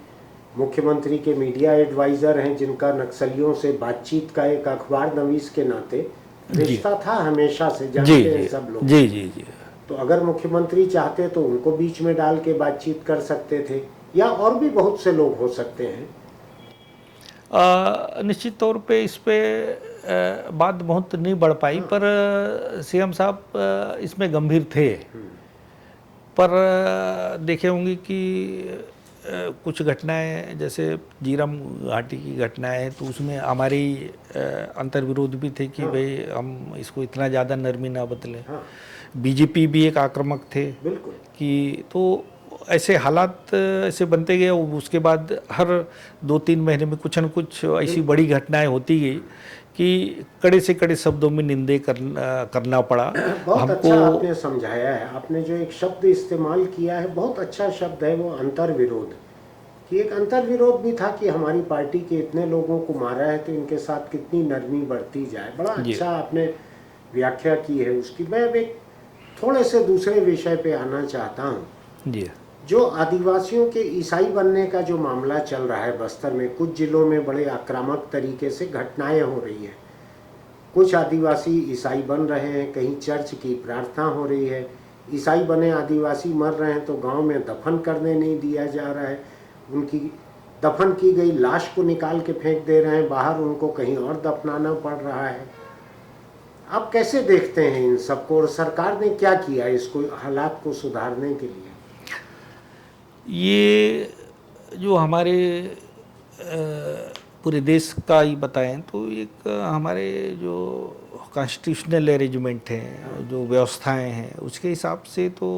मुख्यमंत्री के मीडिया एडवाइज़र हैं, जिनका नक्सलियों से बातचीत का एक अखबार नवीस के नाते रिश्ता था हमेशा से, जानते हैं सब लोग। जी। तो अगर मुख्यमंत्री चाहते तो उनको बीच में डाल के बातचीत कर सकते थे, या और भी बहुत से लोग हो सकते हैं। निश्चित तौर पे इस पे बात बहुत नहीं बढ़ पाई, पर सीएम साहब इसमें गंभीर थे। पर देखे होंगे कि कुछ घटनाएं, जैसे जीरम घाटी की घटनाएं, तो उसमें हमारी अंतर्विरोध भी थे कि भाई हम इसको इतना ज़्यादा नरमी ना बदलें। बीजेपी भी एक आक्रामक थे कि, तो ऐसे हालात ऐसे बनते गए, उसके बाद हर 2-3 महीने में कुछ न कुछ ऐसी बड़ी घटनाएं होती गई कि कड़े से कड़े शब्दों में निंदे करना पड़ा बहुत हमको। अच्छा आपने समझाया है। आपने जो एक शब्द इस्तेमाल किया है बहुत अच्छा शब्द है, वो अंतर्विरोध। कि एक अंतर्विरोध भी था कि हमारी पार्टी के इतने लोगों को मारा है तो इनके साथ कितनी नरमी बढ़ती जाए। बड़ा जी अच्छा आपने व्याख्या की है उसकी। मैं अब एक थोड़े से दूसरे विषय पे आना चाहता हूँ। जी जो आदिवासियों के ईसाई बनने का जो मामला चल रहा है बस्तर में, कुछ जिलों में बड़े आक्रामक तरीके से घटनाएं हो रही हैं। कुछ आदिवासी ईसाई बन रहे हैं, कहीं चर्च की प्रार्थना हो रही है, ईसाई बने आदिवासी मर रहे हैं तो गांव में दफन करने नहीं दिया जा रहा है, उनकी दफन की गई लाश को निकाल के फेंक दे रहे हैं बाहर, उनको कहीं और दफनाना पड़ रहा है। आप कैसे देखते हैं इन सबको, और सरकार ने क्या किया इसको, हालात को सुधारने के लिए? ये जो हमारे पूरे देश का ही बताएं तो एक हमारे जो कॉन्स्टिट्यूशनल अरेंजमेंट हैं, जो व्यवस्थाएं हैं, उसके हिसाब से तो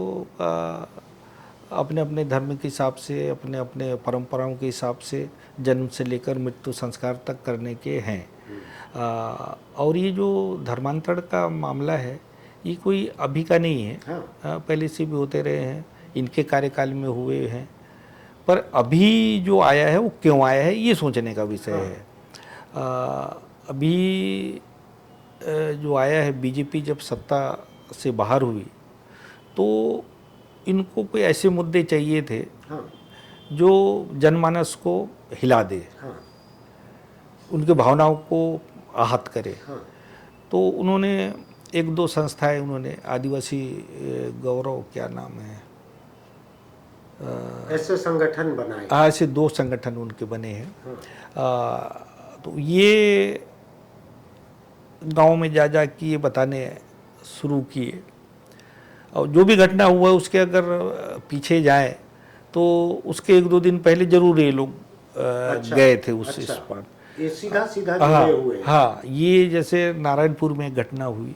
अपने अपने धर्म के हिसाब से, अपने अपने परंपराओं के हिसाब से जन्म से लेकर मृत्यु संस्कार तक करने के हैं। और ये जो धर्मांतरण का मामला है ये कोई अभी का नहीं है। हाँ। पहले से भी होते रहे हैं, इनके कार्यकाल में हुए हैं, पर अभी जो आया है वो क्यों आया है ये सोचने का विषय है। अभी जो आया है, बीजेपी जब सत्ता से बाहर हुई तो इनको कोई ऐसे मुद्दे चाहिए थे हाँ। जो जनमानस को हिला दे, हाँ। उनके भावनाओं को आहत करे। हाँ। तो उन्होंने एक दो संस्थाएं, उन्होंने आदिवासी गौरव, क्या नाम है, ऐसे संगठन बनाए। ऐसे 2 संगठन उनके बने हैं। हाँ। तो ये गांव में जा जा के ये बताने शुरू किए, और जो भी घटना हुआ है उसके अगर पीछे जाए तो उसके 1-2 दिन पहले जरूर ये लोग अच्छा, गए थे उस अच्छा, इस पर। ये सीधा सीधा हाँ जुड़े हुए हैं। हाँ, ये जैसे नारायणपुर में घटना हुई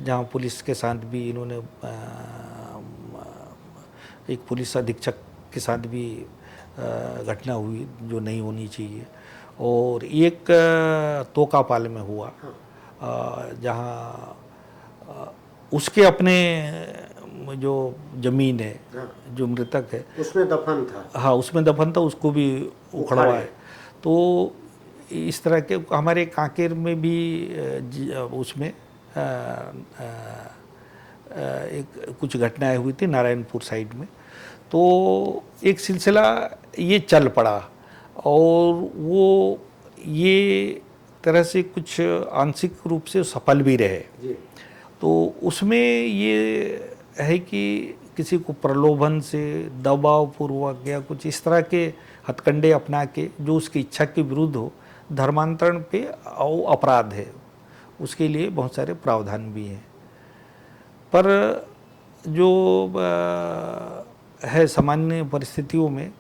जहाँ पुलिस के साथ भी इन्होंने एक पुलिस अधीक्षक के साथ भी घटना हुई जो नहीं होनी चाहिए। और एक तोकापाल में हुआ जहाँ उसके अपने जो जमीन है, हाँ। जो मृतक है, उसमें दफन था। हाँ उसमें दफन था, उसको भी उखड़वा है। तो इस तरह के हमारे कांकेर में भी उसमें एक कुछ घटनाएं हुई थी नारायणपुर साइड में। तो एक सिलसिला ये चल पड़ा और वो ये तरह से कुछ आंशिक रूप से सफल भी रहे। जी। तो उसमें ये है कि किसी को प्रलोभन से, दबाव पूर्वक या कुछ इस तरह के हथकंडे अपना के जो उसकी इच्छा के विरुद्ध हो, धर्मांतरण पे अपराध है, उसके लिए बहुत सारे प्रावधान भी हैं। पर जो है सामान्य परिस्थितियों में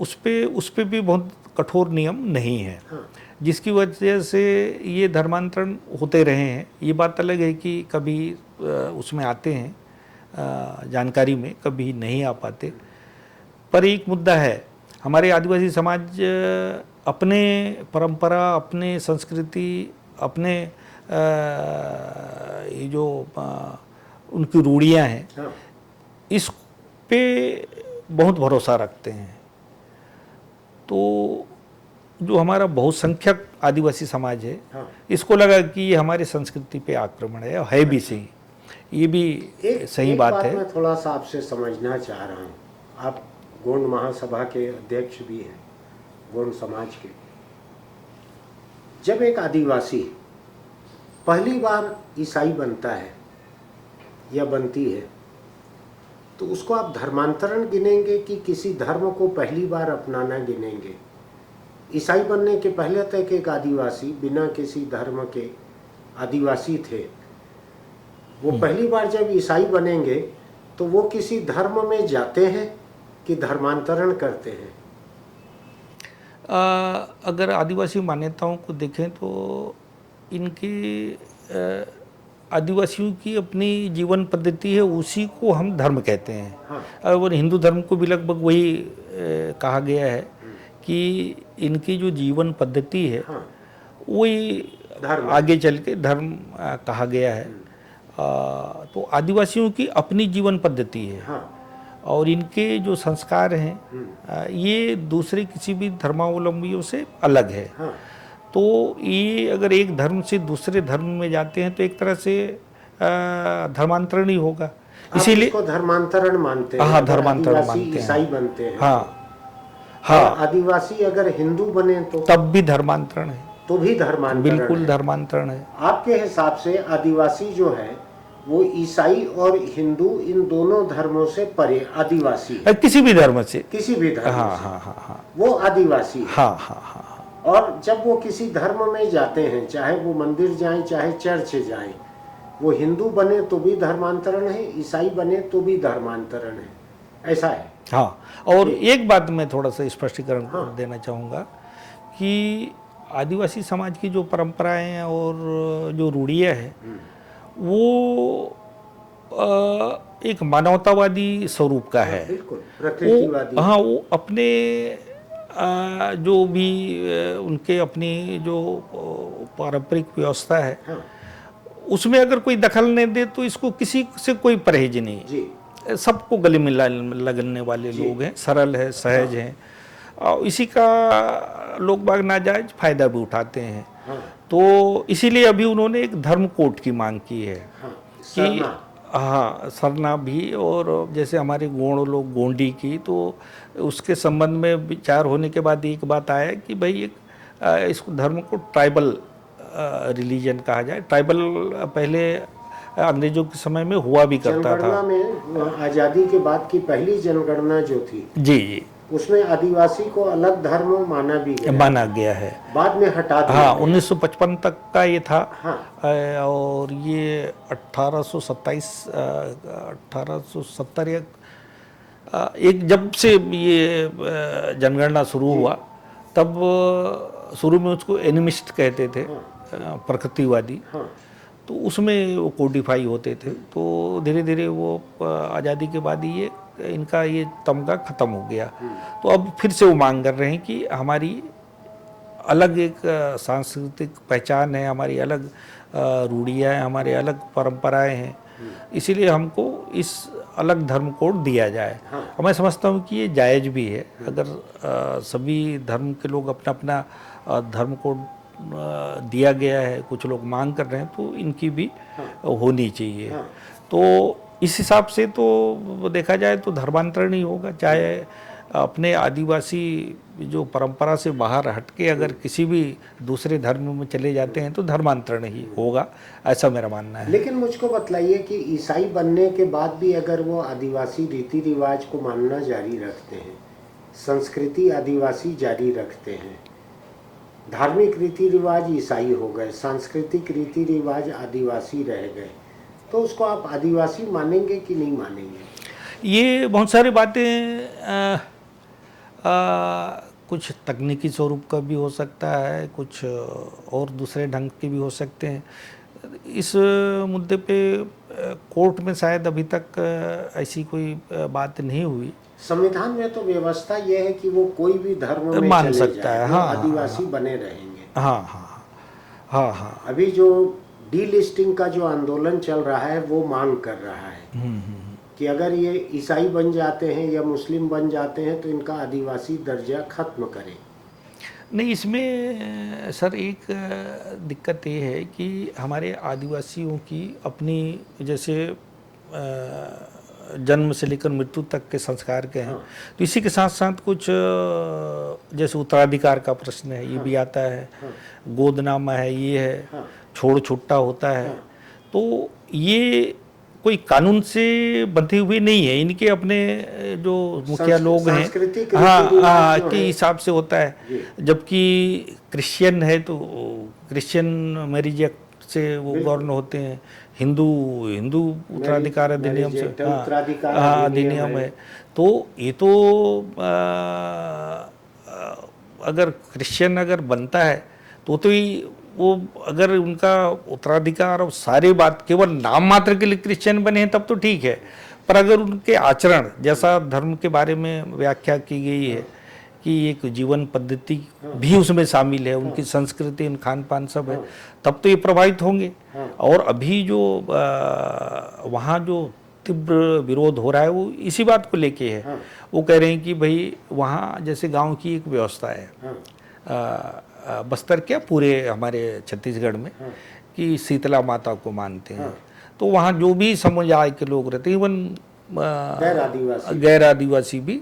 उस पे भी बहुत कठोर नियम नहीं है। हाँ। जिसकी वजह से ये धर्मांतरण होते रहे हैं। ये बात अलग है कि कभी उसमें आते हैं जानकारी में, कभी नहीं आ पाते। पर एक मुद्दा है, हमारे आदिवासी समाज अपने परंपरा, अपने संस्कृति, अपने ये जो उनकी रूढ़ियाँ हैं, हाँ। इस पे बहुत भरोसा रखते हैं। तो जो हमारा बहुसंख्यक आदिवासी समाज है, हाँ। इसको लगा कि ये हमारे संस्कृति पे आक्रमण है भी सही। ये भी सही बात है। मैं थोड़ा सा आपसे समझना चाह रहा हूँ। आप गोंड महासभा के अध्यक्ष भी हैं, गोंड समाज के। जब एक आदिवासी पहली बार ईसाई बनता है या बनती है तो उसको आप धर्मांतरण गिनेंगे कि किसी धर्म को पहली बार अपनाना गिनेंगे? ईसाई बनने के पहले तक एक आदिवासी बिना किसी धर्म के आदिवासी थे। वो पहली बार जब ईसाई बनेंगे तो वो किसी धर्म में जाते हैं कि धर्मांतरण करते हैं? अगर आदिवासी मान्यताओं को देखें तो इनकी आदिवासियों की अपनी जीवन पद्धति है, उसी को हम धर्म कहते हैं। हाँ। और हिंदू धर्म को भी लगभग वही कहा गया है कि इनकी जो जीवन पद्धति है हाँ। वही धर्म आगे चल के धर्म कहा गया है। तो आदिवासियों की अपनी जीवन पद्धति है। हाँ। और इनके जो संस्कार हैं ये दूसरे किसी भी धर्मावलंबियों से अलग है। हाँ। तो ये अगर एक धर्म से दूसरे धर्म में जाते हैं तो एक तरह से धर्मांतरण ही होगा। इसीलिए इसको धर्मांतरण मानते हैं। हाँ, धर्मांतरण आदिवासी मानते हैं। ईसाई बनते हैं। हाँ हाँ, आदिवासी अगर हिंदू बने तो तब भी धर्मांतरण है, तो भी धर्मांतरण बिल्कुल है। धर्मांतरण है। आपके हिसाब से आदिवासी जो है वो ईसाई और हिंदू इन दोनों धर्मों से परे आदिवासी है। किसी भी धर्म से, किसी भी धर्म हाँ से हाँ हाँ हाँ, वो आदिवासी है। हाँ हाँ हाँ। और जब वो किसी धर्म में जाते हैं, चाहे वो मंदिर जाएं चाहे चर्च जाएं, वो हिंदू बने तो भी धर्मांतरण है, ईसाई बने तो भी धर्मांतरण है, ऐसा है। हाँ, और एक बात मैं थोड़ा सा स्पष्टीकरण हाँ। देना चाहूँगा कि आदिवासी समाज की जो परंपराएं और जो रूढ़ियाँ हैं वो एक मानवतावादी स्वरूप का है। बिल्कुल प्रकृतिवादी। हाँ, वो अपने जो भी उनके अपनी जो पारंपरिक व्यवस्था है हाँ। उसमें अगर कोई दखल नहीं दे तो इसको किसी से कोई परहेज नहीं। जी। सबको गले में लगने वाले लोग हैं, सरल है, सहज हैं, और इसी का लोग बाग नाजायज फायदा भी उठाते हैं। हाँ। तो इसीलिए अभी उन्होंने एक धर्म कोड की मांग की है। हाँ। कि हाँ, सरना भी, और जैसे हमारे गोंड लोग गोंडी की, तो उसके संबंध में विचार होने के बाद एक बात आया कि भाई एक इसको धर्म को ट्राइबल रिलीजन कहा जाए। ट्राइबल पहले अंग्रेजों के समय में हुआ भी करता था। जनगणना में आजादी के बाद की पहली जनगणना जो थी जी जी, उसमें आदिवासी को अलग धर्म माना भी गया, माना गया है। बाद में हटा दिया। हाँ, 1955 तक का ये था। हाँ। और ये 1870 एक जब से ये जनगणना शुरू हुआ तब शुरू में उसको एनिमिस्ट कहते थे, प्रकृतिवादी। हाँ। तो उसमें वो कोडिफाई होते थे। तो धीरे धीरे वो आज़ादी के बाद ही ये इनका ये तमगा ख़त्म हो गया। तो अब फिर से वो मांग कर रहे हैं कि हमारी अलग एक सांस्कृतिक पहचान है, हमारी अलग रूढ़ियाँ हैं, हमारे अलग परंपराएं हैं, इसीलिए हमको इस अलग धर्म कोड दिया जाए। हाँ। मैं समझता हूँ कि ये जायज़ भी है। अगर सभी धर्म के लोग अपना अपना धर्म कोड दिया गया है, कुछ लोग मांग कर रहे हैं, तो इनकी भी होनी चाहिए। हाँ। तो इस हिसाब से तो देखा जाए तो धर्मांतरण ही होगा। चाहे अपने आदिवासी जो परंपरा से बाहर हटके अगर किसी भी दूसरे धर्म में चले जाते हैं तो धर्मांतरण ही होगा, ऐसा मेरा मानना है। लेकिन मुझको बतलाइए कि ईसाई बनने के बाद भी अगर वो आदिवासी रीति रिवाज को मानना जारी रखते हैं, संस्कृति आदिवासी जारी रखते हैं, धार्मिक रीति रिवाज ईसाई हो गए, सांस्कृतिक रीति रिवाज आदिवासी रह गए, तो उसको आप आदिवासी मानेंगे कि नहीं मानेंगे? ये बहुत सारी बातें कुछ तकनीकी स्वरूप का भी हो सकता है, कुछ और दूसरे ढंग के भी हो सकते हैं। इस मुद्दे पे कोर्ट में शायद अभी तक ऐसी कोई बात नहीं हुई। संविधान में तो व्यवस्था यह है कि वो कोई भी धर्म में मान चले सकता जाए, है। वो हाँ, आदिवासी बने रहेंगे। हाँ हाँ हाँ हाँ। अभी जो डीलिस्टिंग का जो आंदोलन चल रहा है वो मांग कर रहा है कि अगर ये ईसाई बन जाते हैं या मुस्लिम बन जाते हैं तो इनका आदिवासी दर्जा खत्म करें। नहीं, इसमें सर एक दिक्कत ये है कि हमारे आदिवासियों की अपनी जैसे जन्म से लेकर मृत्यु तक के संस्कार के हैं। तो इसी के साथ साथ कुछ जैसे उत्तराधिकार का प्रश्न है, ये भी आता है, गोदनामा है, ये है, छोड़ छुट्टा होता है। तो ये कोई कानून से बंधे हुए नहीं है, इनके अपने जो मुखिया लोग हैं हाँ के हिसाब से होता है। जबकि क्रिश्चियन है तो क्रिश्चियन मैरिज एक्ट से वो गवर्न होते हैं, हिंदू उत्तराधिकार अधिनियम से हाँ अधिनियम है। तो ये तो अगर क्रिश्चियन अगर बनता है तो वो अगर उनका उत्तराधिकार और सारी बात केवल नाम मात्र के लिए क्रिश्चियन बने हैं तब तो ठीक है, पर अगर उनके आचरण जैसा धर्म के बारे में व्याख्या की गई है कि एक जीवन पद्धति भी उसमें शामिल है, उनकी संस्कृति, उन खान पान सब है, तब तो ये प्रभावित होंगे। और अभी जो वहाँ जो तीव्र विरोध हो रहा है वो इसी बात को लेके है। वो कह रहे हैं कि भाई वहाँ जैसे गांव की एक व्यवस्था है, बस्तर क्या पूरे हमारे छत्तीसगढ़ में, कि शीतला माता को मानते हैं। तो वहाँ जो भी समुदाय के लोग रहते हैं, इवन गैर आदिवासी भी,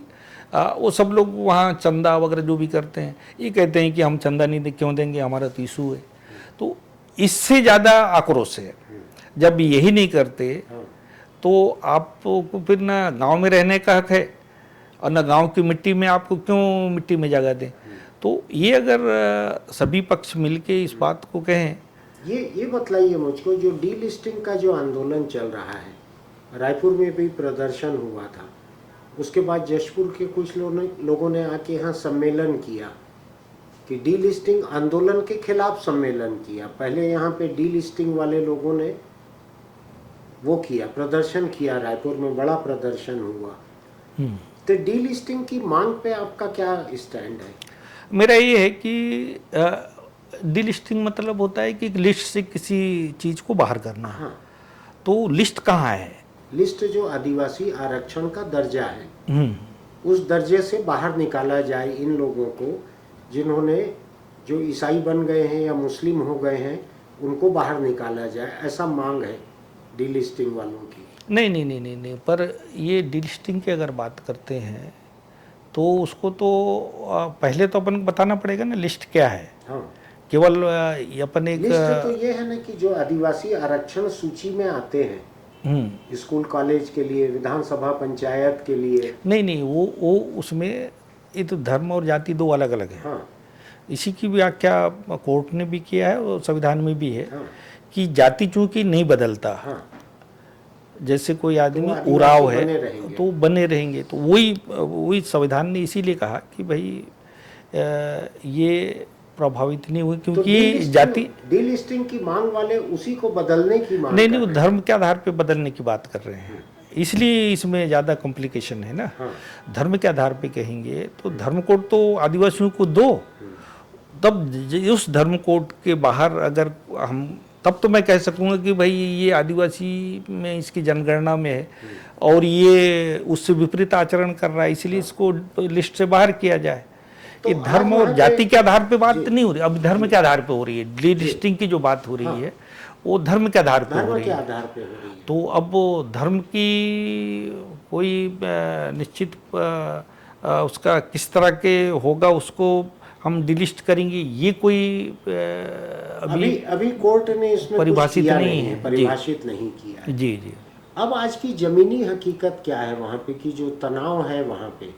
वो सब लोग वहाँ चंदा वगैरह जो भी करते हैं, ये कहते हैं कि हम चंदा नहीं दे क्यों देंगे, हमारा तो इशू है। तो इससे ज़्यादा आक्रोश है। जब यही नहीं करते तो आपको फिर ना गांव में रहने का हक है और ना गांव की मिट्टी में आपको क्यों मिट्टी में जगह दें। तो ये अगर सभी पक्ष मिलके इस बात को कहें। ये बताइए मुझको, जो डीलिस्टिंग का जो आंदोलन चल रहा है, रायपुर में भी प्रदर्शन हुआ था, उसके बाद जशपुर के कुछ लोगों ने आके यहाँ सम्मेलन किया कि डीलिस्टिंग आंदोलन के खिलाफ सम्मेलन किया। पहले यहाँ पे डीलिस्टिंग वाले लोगों ने वो किया, प्रदर्शन किया, रायपुर में बड़ा प्रदर्शन हुआ। तो डीलिस्टिंग की मांग पे आपका क्या स्टैंड है? मेरा ये है कि डीलिस्टिंग मतलब होता है कि एक लिस्ट से किसी चीज को बाहर करना। हाँ। तो लिस्ट कहाँ है? लिस्ट जो आदिवासी आरक्षण का दर्जा है, उस दर्जे से बाहर निकाला जाए इन लोगों को, जिन्होंने जो ईसाई बन गए हैं या मुस्लिम हो गए हैं, उनको बाहर निकाला जाए, ऐसा मांग है डीलिस्टिंग वालों की। नहीं नहीं नहीं नहीं नहीं, पर ये डीलिस्टिंग की अगर बात करते हैं तो उसको तो पहले तो अपन को बताना पड़ेगा ना लिस्ट क्या है। हाँ। केवल अपन एक लिस्ट तो ये है ना कि जो आदिवासी आरक्षण सूची में आते हैं, स्कूल कॉलेज के लिए, विधानसभा पंचायत के लिए। नहीं नहीं, वो उसमें ये तो धर्म और जाति दो अलग अलग है। हाँ। इसी की व्याख्या कोर्ट ने भी किया है और संविधान में भी है। हाँ। कि जाति चूंकि नहीं बदलता। हाँ। जैसे कोई आदमी तो उराव है तो बने रहेंगे। तो वही संविधान ने इसीलिए कहा कि भाई ये प्रभावित नहीं हुई, क्योंकि जाति डीलिस्टिंग की मांग वाले उसी को बदलने की मांग नहीं, वो धर्म के आधार पे बदलने की बात कर रहे हैं, इसलिए इसमें ज़्यादा कॉम्प्लिकेशन है ना। हाँ। धर्म के आधार पे कहेंगे तो धर्म कोड तो आदिवासियों को दो, तब उस धर्म कोड के बाहर अगर हम, तब तो मैं कह सकूंगा कि भाई ये आदिवासी में इसकी जनगणना में है और ये उससे विपरीत आचरण कर रहा है, इसलिए इसको लिस्ट से बाहर किया जाए। तो ये धर्म और जाति के आधार पे बात नहीं हो रही, अब धर्म के आधार पे हो रही है। डीलिस्टिंग की जो बात हो रही है वो धर्म के आधार पे हो रही है। तो अब धर्म की कोई निश्चित उसका किस तरह के होगा उसको हम डिलिस्ट करेंगे, ये कोई अभी कोर्ट ने इसमें परिभाषित नहीं है, परिभाषित नहीं किया है। जी जी। अब आज की जमीनी हकीकत क्या है वहाँ पे, कि जो तनाव है वहाँ पे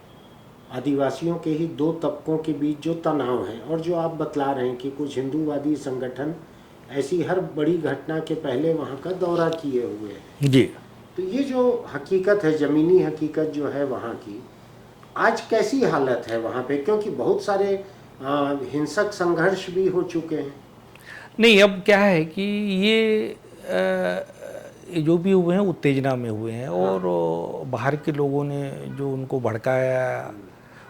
आदिवासियों के ही दो तबकों के बीच जो तनाव है, और जो आप बतला रहे हैं कि कुछ हिंदूवादी संगठन ऐसी हर बड़ी घटना के पहले वहाँ का दौरा किए हुए हैं। जी। तो ये जो हकीकत है, जमीनी हकीकत जो है वहाँ की, आज कैसी हालत है वहाँ पे? क्योंकि बहुत सारे हिंसक संघर्ष भी हो चुके हैं। नहीं, अब क्या है कि ये जो भी हुए हैं उत्तेजना में हुए हैं और बाहर के लोगों ने जो उनको भड़काया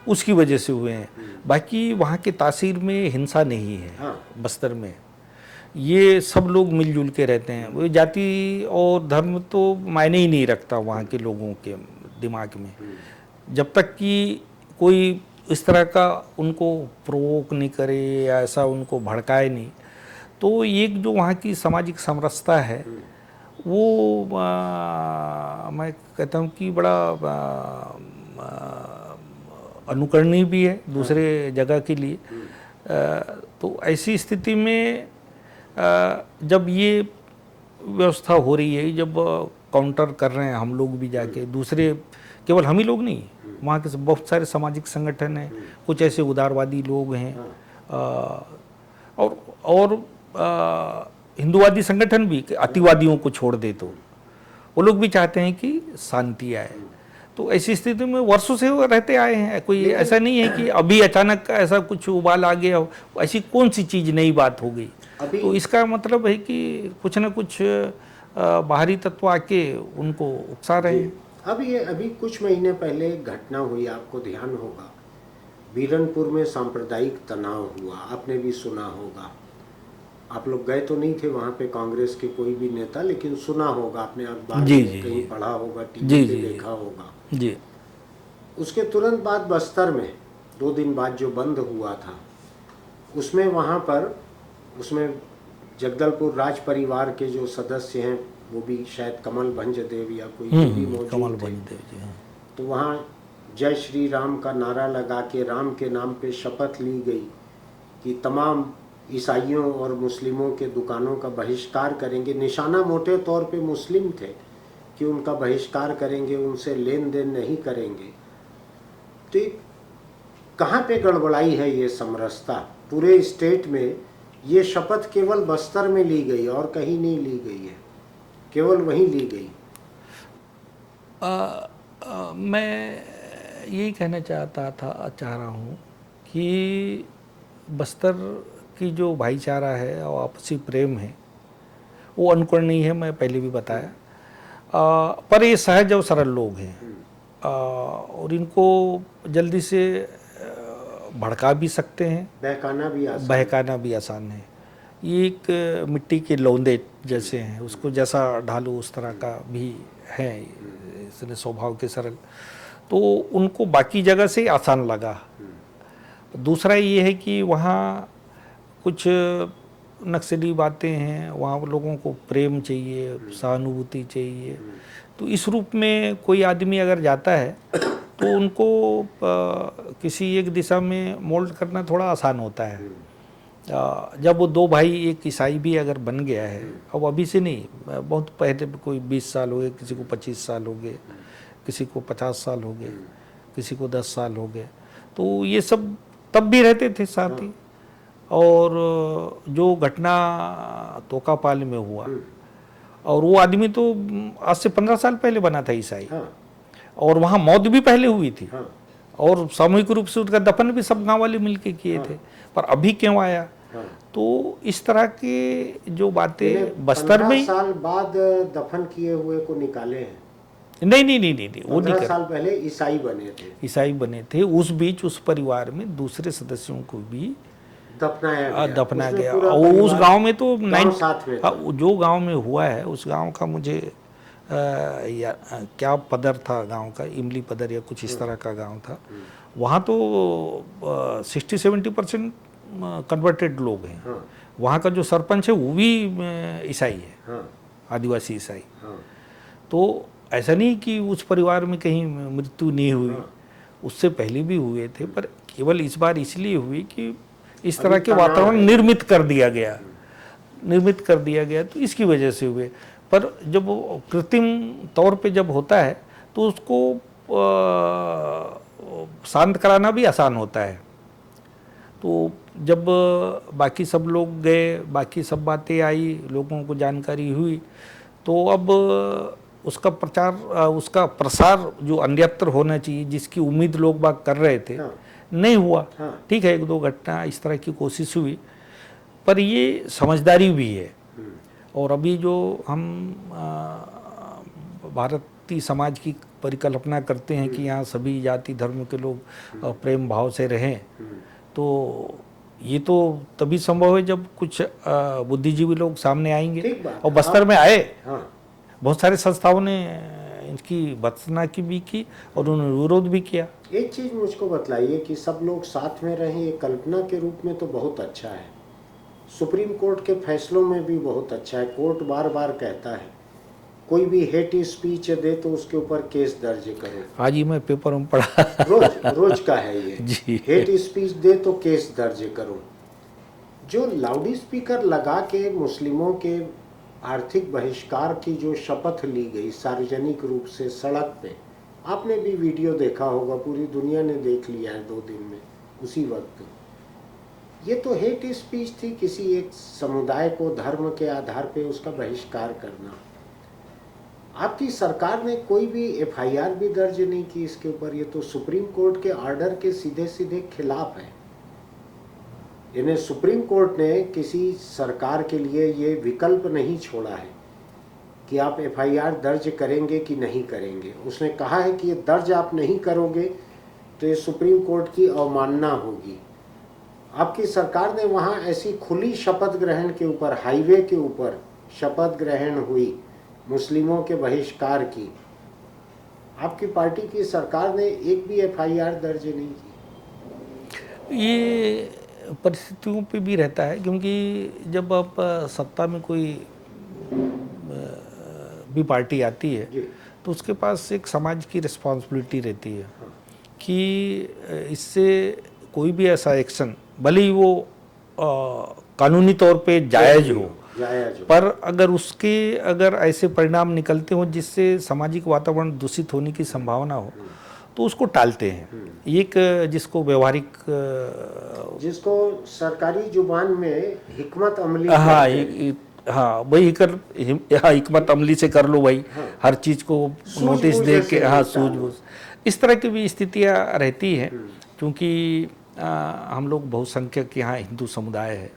उसकी वजह से हुए हैं। बाकी वहाँ के तासीर में हिंसा नहीं है। हाँ। बस्तर में ये सब लोग मिलजुल के रहते हैं। वो जाति और धर्म तो मायने ही नहीं रखता वहाँ के लोगों के दिमाग में, जब तक कि कोई इस तरह का उनको प्रोवोक नहीं करे या ऐसा उनको भड़काए नहीं। तो एक जो वहाँ की सामाजिक समरसता है वो मैं कहता हूँ कि बड़ा अनुकरणीय भी है दूसरे जगह के लिए। तो ऐसी स्थिति में जब ये व्यवस्था हो रही है, जब काउंटर कर रहे हैं हम लोग भी जाके, दूसरे केवल हम ही लोग नहीं, वहाँ के बहुत सारे सामाजिक संगठन हैं, कुछ ऐसे उदारवादी लोग हैं और हिंदूवादी संगठन भी, अतिवादियों को छोड़ दे तो वो लोग भी चाहते हैं कि शांति आए। तो ऐसी स्थिति में वर्षों से वो रहते आए हैं, कोई ऐसा नहीं है कि अभी अचानक ऐसा कुछ उबाल आ गया, ऐसी कौन सी चीज़ नई बात हो गई। तो इसका मतलब है कि कुछ न कुछ बाहरी तत्व आके उनको उकसा रहे हैं। अभी कुछ महीने पहले एक घटना हुई, आपको ध्यान होगा, बीरनपुर में सांप्रदायिक तनाव हुआ, आपने भी सुना होगा। आप लोग गए तो नहीं थे वहाँ पे, कांग्रेस के कोई भी नेता, लेकिन सुना होगा, आपने अखबार में कहीं पढ़ा होगा, टीवी पे देखा होगा जी। उसके तुरंत बाद बस्तर में 2 दिन बाद जो बंद हुआ था, उसमें वहाँ पर उसमें जगदलपुर राज परिवार के जो सदस्य हैं, वो भी शायद कमल भंजदेव या कोई भी मौजूद थे। तो वहाँ जय श्री राम का नारा लगा के राम के नाम पे शपथ ली गई कि तमाम ईसाइयों और मुस्लिमों के दुकानों का बहिष्कार करेंगे। निशाना मोटे तौर पे मुस्लिम थे कि उनका बहिष्कार करेंगे, उनसे लेन देन नहीं करेंगे। तो कहाँ पे गड़बड़ाई है ये समरसता? पूरे स्टेट में ये शपथ केवल बस्तर में ली गई और कहीं नहीं ली गई है, केवल वहीं ली गई। मैं यही कहना चाह रहा हूँ कि बस्तर की जो भाईचारा है और आपसी प्रेम है वो अनुकरणीय है, मैं पहले भी बताया। पर ये सहज और सरल लोग हैं और इनको जल्दी से भड़का भी सकते हैं, बहकाना भी आसान है। ये एक मिट्टी के लौंदे जैसे हैं, उसको जैसा ढालो उस तरह का भी है, इसलिए स्वभाव के सरल, तो उनको बाकी जगह से आसान लगा। दूसरा ये है कि वहाँ कुछ नक्सली बातें हैं, वहाँ लोगों को प्रेम चाहिए, सहानुभूति चाहिए। तो इस रूप में कोई आदमी अगर जाता है तो उनको किसी एक दिशा में मोल्ड करना थोड़ा आसान होता है। जब वो 2 भाई, एक ईसाई भी अगर बन गया है, अब अभी से नहीं, बहुत पहले, कोई 20 साल हो गए, किसी को 25 साल हो गए, किसी को 50 साल हो गए, किसी को 10 साल हो गए, तो ये सब तब भी रहते थे साथ ही। और जो घटना तोकापाल में हुआ, और वो आदमी तो आज से 15 साल पहले बना था ईसाई, और वहाँ मौत भी पहले हुई थी, और सामूहिक रूप से उसका दफन भी सब गांव वाले मिलके किए थे। पर अभी क्यों आया? तो इस तरह के जो बातें बस्तर में 15 साल बाद दफन किए हुए को निकाले हैं। नहीं, वो नहीं। 15 साल पहले ईसाई बने थे। उस बीच उस परिवार में दूसरे सदस्यों को भी दफनाया गया। और उस गांव में तो जो गांव में हुआ है, उस गांव का मुझे क्या पदर था गांव का, इमली पदर या कुछ इस तरह का गांव था। वहाँ तो 60-70% कन्वर्टेड लोग हैं। वहाँ का जो सरपंच है वो भी ईसाई है, आदिवासी ईसाई। तो ऐसा नहीं कि उस परिवार में कहीं मृत्यु नहीं हुई, उससे पहले भी हुए थे, पर केवल इस बार इसलिए हुई कि इस तरह के वातावरण निर्मित कर दिया गया, तो इसकी वजह से हुए। पर जब कृत्रिम तौर पे जब होता है तो उसको शांत कराना भी आसान होता है। तो जब बाकी सब लोग गए, बाकी सब बातें आई, लोगों को जानकारी हुई, तो अब उसका प्रसार जो अन्यत्र होना चाहिए, जिसकी उम्मीद लोग बाग कर रहे थे, नहीं हुआ। ठीक है, 1-2 घटना इस तरह की कोशिश हुई, पर ये समझदारी भी है। और अभी जो हम भारतीय समाज की परिकल्पना करते हैं कि यहाँ सभी जाति धर्म के लोग प्रेम भाव से रहें, तो ये तो तभी संभव है जब कुछ बुद्धिजीवी लोग सामने आएंगे। और बस्तर में आए, बहुत सारे संस्थाओं ने इनकी भत्सना की भी की और उन्होंने विरोध भी किया। एक चीज़ मुझको बतलाइए कि सब लोग साथ में रहें, ये कल्पना के रूप में तो बहुत अच्छा है, सुप्रीम कोर्ट के फैसलों में भी बहुत अच्छा है। कोर्ट बार बार कहता है कोई भी हेट स्पीच दे तो उसके ऊपर केस दर्ज करो। आज ही मैं पेपर में पढ़ा, रोज का है ये जी। हेट स्पीच दे तो केस दर्ज करो। जो लाउड स्पीकर लगा के मुस्लिमों के आर्थिक बहिष्कार की जो शपथ ली गई सार्वजनिक रूप से सड़क पे, आपने भी वीडियो देखा होगा, पूरी दुनिया ने देख लिया है 2 दिन में, उसी वक्त। ये तो हेट स्पीच थी, किसी एक समुदाय को धर्म के आधार पे उसका बहिष्कार करना। आपकी सरकार ने कोई भी एफआईआर भी दर्ज नहीं की इसके ऊपर। ये तो सुप्रीम कोर्ट के ऑर्डर के सीधे सीधे खिलाफ है। इन्हें सुप्रीम कोर्ट ने किसी सरकार के लिए ये विकल्प नहीं छोड़ा है कि आप एफआईआर दर्ज करेंगे कि नहीं करेंगे। उसने कहा है कि ये दर्ज आप नहीं करोगे तो ये सुप्रीम कोर्ट की अवमानना होगी। आपकी सरकार ने वहाँ ऐसी खुली शपथ ग्रहण के ऊपर, हाईवे के ऊपर शपथ ग्रहण हुई मुस्लिमों के बहिष्कार की, आपकी पार्टी की सरकार ने एक भी एफआईआर दर्ज नहीं की। ये परिस्थितियों पे भी रहता है, क्योंकि जब आप सत्ता में कोई भी पार्टी आती है जी। तो उसके पास एक समाज की रिस्पॉन्सिबिलिटी रहती है कि इससे कोई भी ऐसा एक्शन, भले ही वो कानूनी तौर पे जायज़ हो, पर अगर ऐसे परिणाम निकलते हो जिससे सामाजिक वातावरण दूषित होने की संभावना हो तो उसको टालते हैं। एक जिसको व्यवहारिक, जिसको सरकारी जुबान में हिकमत अमली हाँ कहते हैं। हाँ वही हिकमत अमली से कर लो भाई। हाँ। हर चीज़ को नोटिस सूझबूझ दे से के, हाँ निपटाना। सूझबूझ, इस तरह की भी स्थितियाँ रहती हैं। क्योंकि हम लोग बहुसंख्यक यहाँ हिंदू समुदाय है,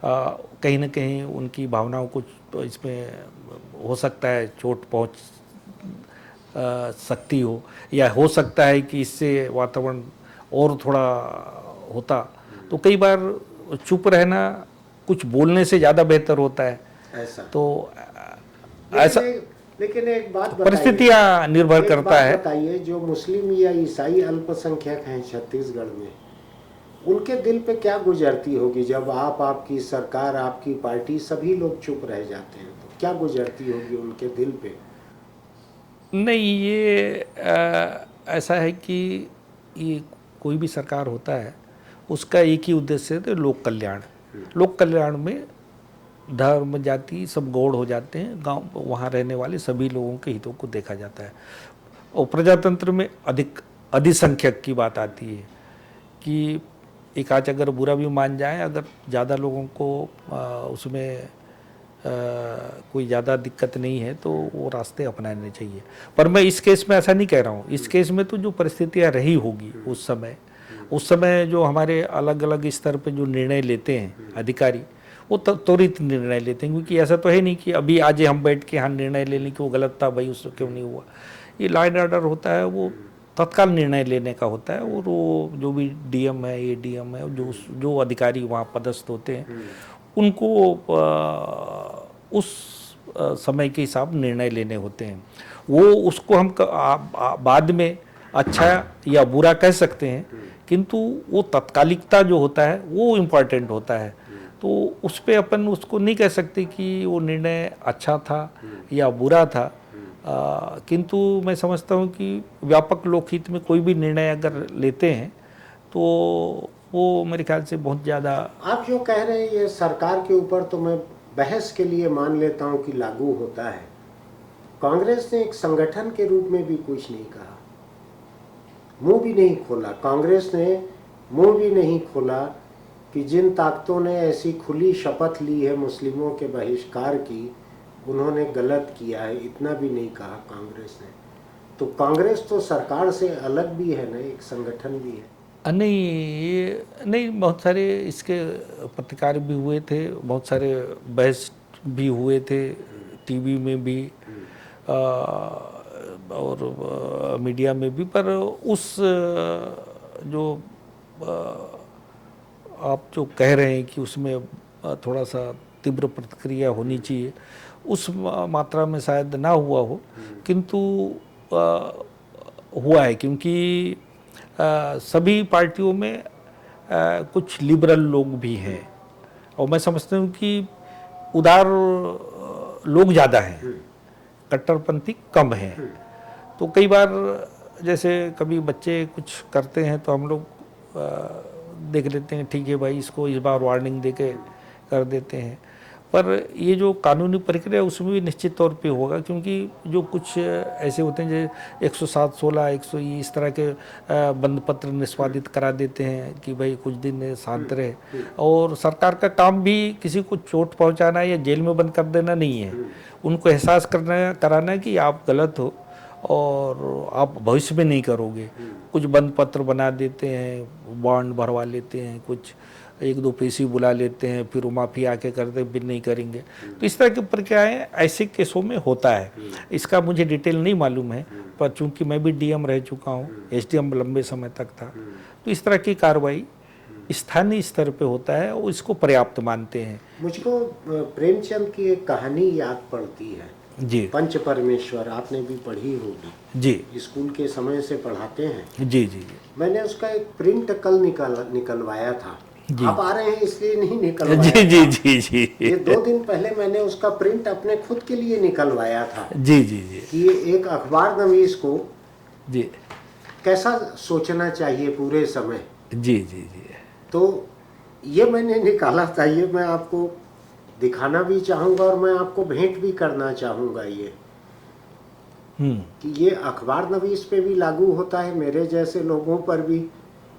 कहीं ना कहीं उनकी भावनाओं को तो इसमें हो सकता है चोट पहुँच सकती हो, या हो सकता है कि इससे वातावरण और थोड़ा होता, तो कई बार चुप रहना कुछ बोलने से ज़्यादा बेहतर होता है। ऐसा तो ऐसा लेकिन एक बात बताइए, परिस्थितियाँ निर्भर करता है। बताइए, जो मुस्लिम या ईसाई अल्पसंख्यक हैं छत्तीसगढ़ में, उनके दिल पे क्या गुजरती होगी जब आपकी सरकार, आपकी पार्टी, सभी लोग चुप रह जाते हैं, तो क्या गुजरती होगी उनके दिल पे? नहीं, ये ऐसा है कि ये कोई भी सरकार होता है उसका एक ही उद्देश्य है, तो लोक कल्याण। लोक कल्याण में धर्म जाति सब गौड़ हो जाते हैं, गांव वहाँ रहने वाले सभी लोगों के हितों को देखा जाता है। और प्रजातंत्र में अधिसंख्यक की बात आती है कि एक आध अगर बुरा भी मान जाए, अगर ज़्यादा लोगों को उसमें कोई ज़्यादा दिक्कत नहीं है तो वो रास्ते अपनाने चाहिए। पर मैं इस केस में ऐसा नहीं कह रहा हूँ। इस केस में तो जो परिस्थितियाँ रही होगी उस समय जो हमारे अलग अलग स्तर पे जो निर्णय लेते हैं अधिकारी, वो त्वरित निर्णय लेते हैं। क्योंकि ऐसा तो है नहीं कि अभी आज हम बैठ के यहाँ निर्णय ले लें कि वो गलत था भाई, उसको क्यों नहीं हुआ। ये लॉ एंड ऑर्डर होता है, वो तत्काल निर्णय लेने का होता है। और वो जो भी डीएम है, एडीएम है, जो अधिकारी वहाँ पदस्थ होते हैं, उनको उस समय के हिसाब निर्णय लेने होते हैं। वो उसको हम बाद में अच्छा या बुरा कह सकते हैं, किंतु वो तत्कालिकता जो होता है वो इम्पॉर्टेंट होता है। तो उस पर अपन उसको नहीं कह सकते कि वो निर्णय अच्छा था या बुरा था। किंतु मैं समझता हूँ कि व्यापक लोकहित में कोई भी निर्णय अगर लेते हैं तो वो मेरे ख्याल से बहुत ज़्यादा। आप जो कह रहे हैं ये सरकार के ऊपर, तो मैं बहस के लिए मान लेता हूँ कि लागू होता है। कांग्रेस ने एक संगठन के रूप में भी कुछ नहीं कहा, मुंह भी नहीं खोला। कांग्रेस ने मुंह भी नहीं खोला कि जिन ताकतों ने ऐसी खुली शपथ ली है मुस्लिमों के बहिष्कार की, उन्होंने गलत किया है, इतना भी नहीं कहा कांग्रेस ने। तो कांग्रेस तो सरकार से अलग भी है ना, एक संगठन भी है। नहीं, बहुत सारे इसके पत्रकार भी हुए थे, बहुत सारे बहस भी हुए थे टीवी में भी और मीडिया में भी। पर उस जो आप जो कह रहे हैं कि उसमें थोड़ा सा तीव्र प्रतिक्रिया होनी चाहिए, उस मात्रा में शायद ना हुआ हो, किंतु हुआ है। क्योंकि सभी पार्टियों में कुछ लिबरल लोग भी हैं और मैं समझता हूँ कि उदार लोग ज़्यादा हैं, कट्टरपंथी कम हैं। तो कई बार जैसे कभी बच्चे कुछ करते हैं तो हम लोग देख लेते हैं, ठीक है भाई इसको इस बार वार्निंग दे के कर देते हैं। पर ये जो कानूनी प्रक्रिया है उसमें भी निश्चित तौर पे होगा, क्योंकि जो कुछ ऐसे होते हैं जो 107, 16, 100 इस तरह के बंद पत्र निष्पादित करा देते हैं कि भाई कुछ दिन शांत रहे, और सरकार का काम भी किसी को चोट पहुंचाना या जेल में बंद कर देना नहीं है, उनको एहसास कराना कि आप गलत हो और आप भविष्य में नहीं करोगे। कुछ बंद पत्र बना देते हैं, बॉन्ड भरवा लेते हैं, कुछ 1-2 पेशी बुला लेते हैं, फिर वो माफी आके करते फिर नहीं करेंगे। तो इस तरह की प्रक्रियाएं ऐसे केसों में होता है। इसका मुझे डिटेल नहीं मालूम है, पर चूंकि मैं भी डीएम रह चुका हूँ, एसडीएम लंबे समय तक था, तो इस तरह की कार्रवाई स्थानीय स्तर पे होता है और इसको पर्याप्त मानते हैं। मुझको प्रेमचंद की एक कहानी याद पड़ती है जी पंच परमेश्वर, आपने भी पढ़ी होगी जी स्कूल के समय से पढ़ाते हैं। जी जी जी मैंने उसका एक प्रिंट कल निकलवाया था। जी। आप आ रहे हैं इसलिए नहीं निकलवाया जी था। जी जी जी ये 2 दिन पहले मैंने उसका प्रिंट अपने खुद के लिए निकलवाया था जी जी जी कि ये एक अखबार नवीस को जी कैसा सोचना चाहिए पूरे समय। जी जी जी तो ये मैंने निकाला था, ये मैं आपको दिखाना भी चाहूँगा और मैं आपको भेंट भी करना चाहूँगा ये कि ये अखबार नवीस पे भी लागू होता है, मेरे जैसे लोगों पर भी,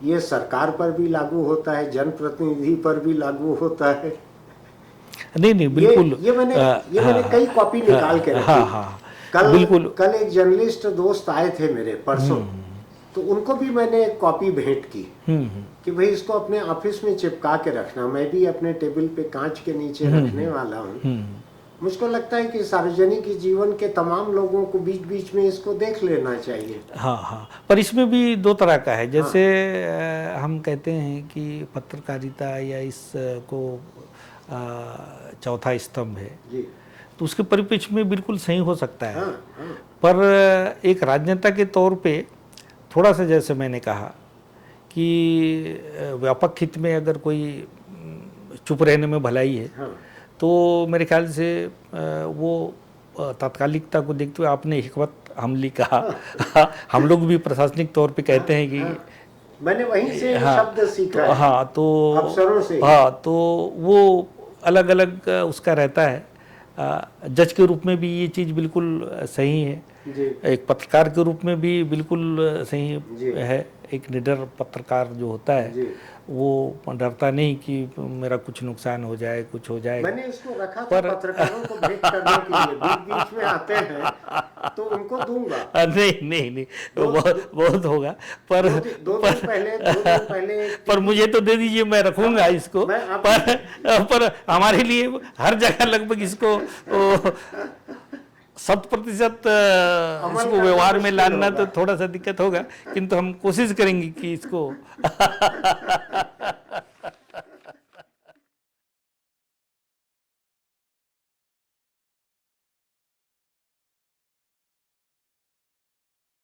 ये सरकार पर भी लागू होता है, जनप्रतिनिधि पर भी लागू होता है। नहीं बिल्कुल ये मैंने कई कॉपी निकाल के रखी। हाँ बिल्कुल। कल एक जर्नलिस्ट दोस्त आए थे मेरे परसों, तो उनको भी मैंने एक कॉपी भेंट की कि भाई इसको अपने ऑफिस में चिपका के रखना। मैं भी अपने टेबल पे कांच के नीचे रखने वाला हूँ। मुझको लगता है कि सार्वजनिक जीवन के तमाम लोगों को बीच बीच में इसको देख लेना चाहिए। हाँ, पर इसमें भी 2 तरह का है। जैसे हम कहते हैं कि पत्रकारिता या इसको चौथा स्तंभ है जी। तो उसके परिप्रेक्ष्य में बिल्कुल सही हो सकता है। हाँ। पर एक राजनेता के तौर पे थोड़ा सा, जैसे मैंने कहा कि व्यापक हित में अगर कोई चुप रहने में भलाई है, हाँ। तो मेरे ख्याल से वो तात्कालिकता को देखते हुए आपने हिकमत अमली कहा। हम लोग भी प्रशासनिक तौर पे कहते हैं कि मैंने वहीं से शब्द सीखा है। हाँ, तो अफसरों से। हाँ, तो वो अलग अलग उसका रहता है। जज के रूप में भी ये चीज़ बिल्कुल सही है जी। एक पत्रकार के रूप में भी बिल्कुल सही है। एक निडर पत्रकार जो होता है जी। वो डरता नहीं कि मेरा कुछ नुकसान हो जाए, कुछ हो जाए। मैंने इसको रखा था पत्रकारों को भेंट करने के लिए, बीच बीच में आते हैं तो उनको दूंगा। नहीं वो बहुत होगा, पर 2 दिन पहले पर मुझे तो दे दीजिए, मैं रखूंगा इसको। पर हमारे लिए हर जगह लगभग इसको 100% इसको व्यवहार में लाना तो थोड़ा सा दिक्कत होगा, किंतु हम कोशिश करेंगे कि इसको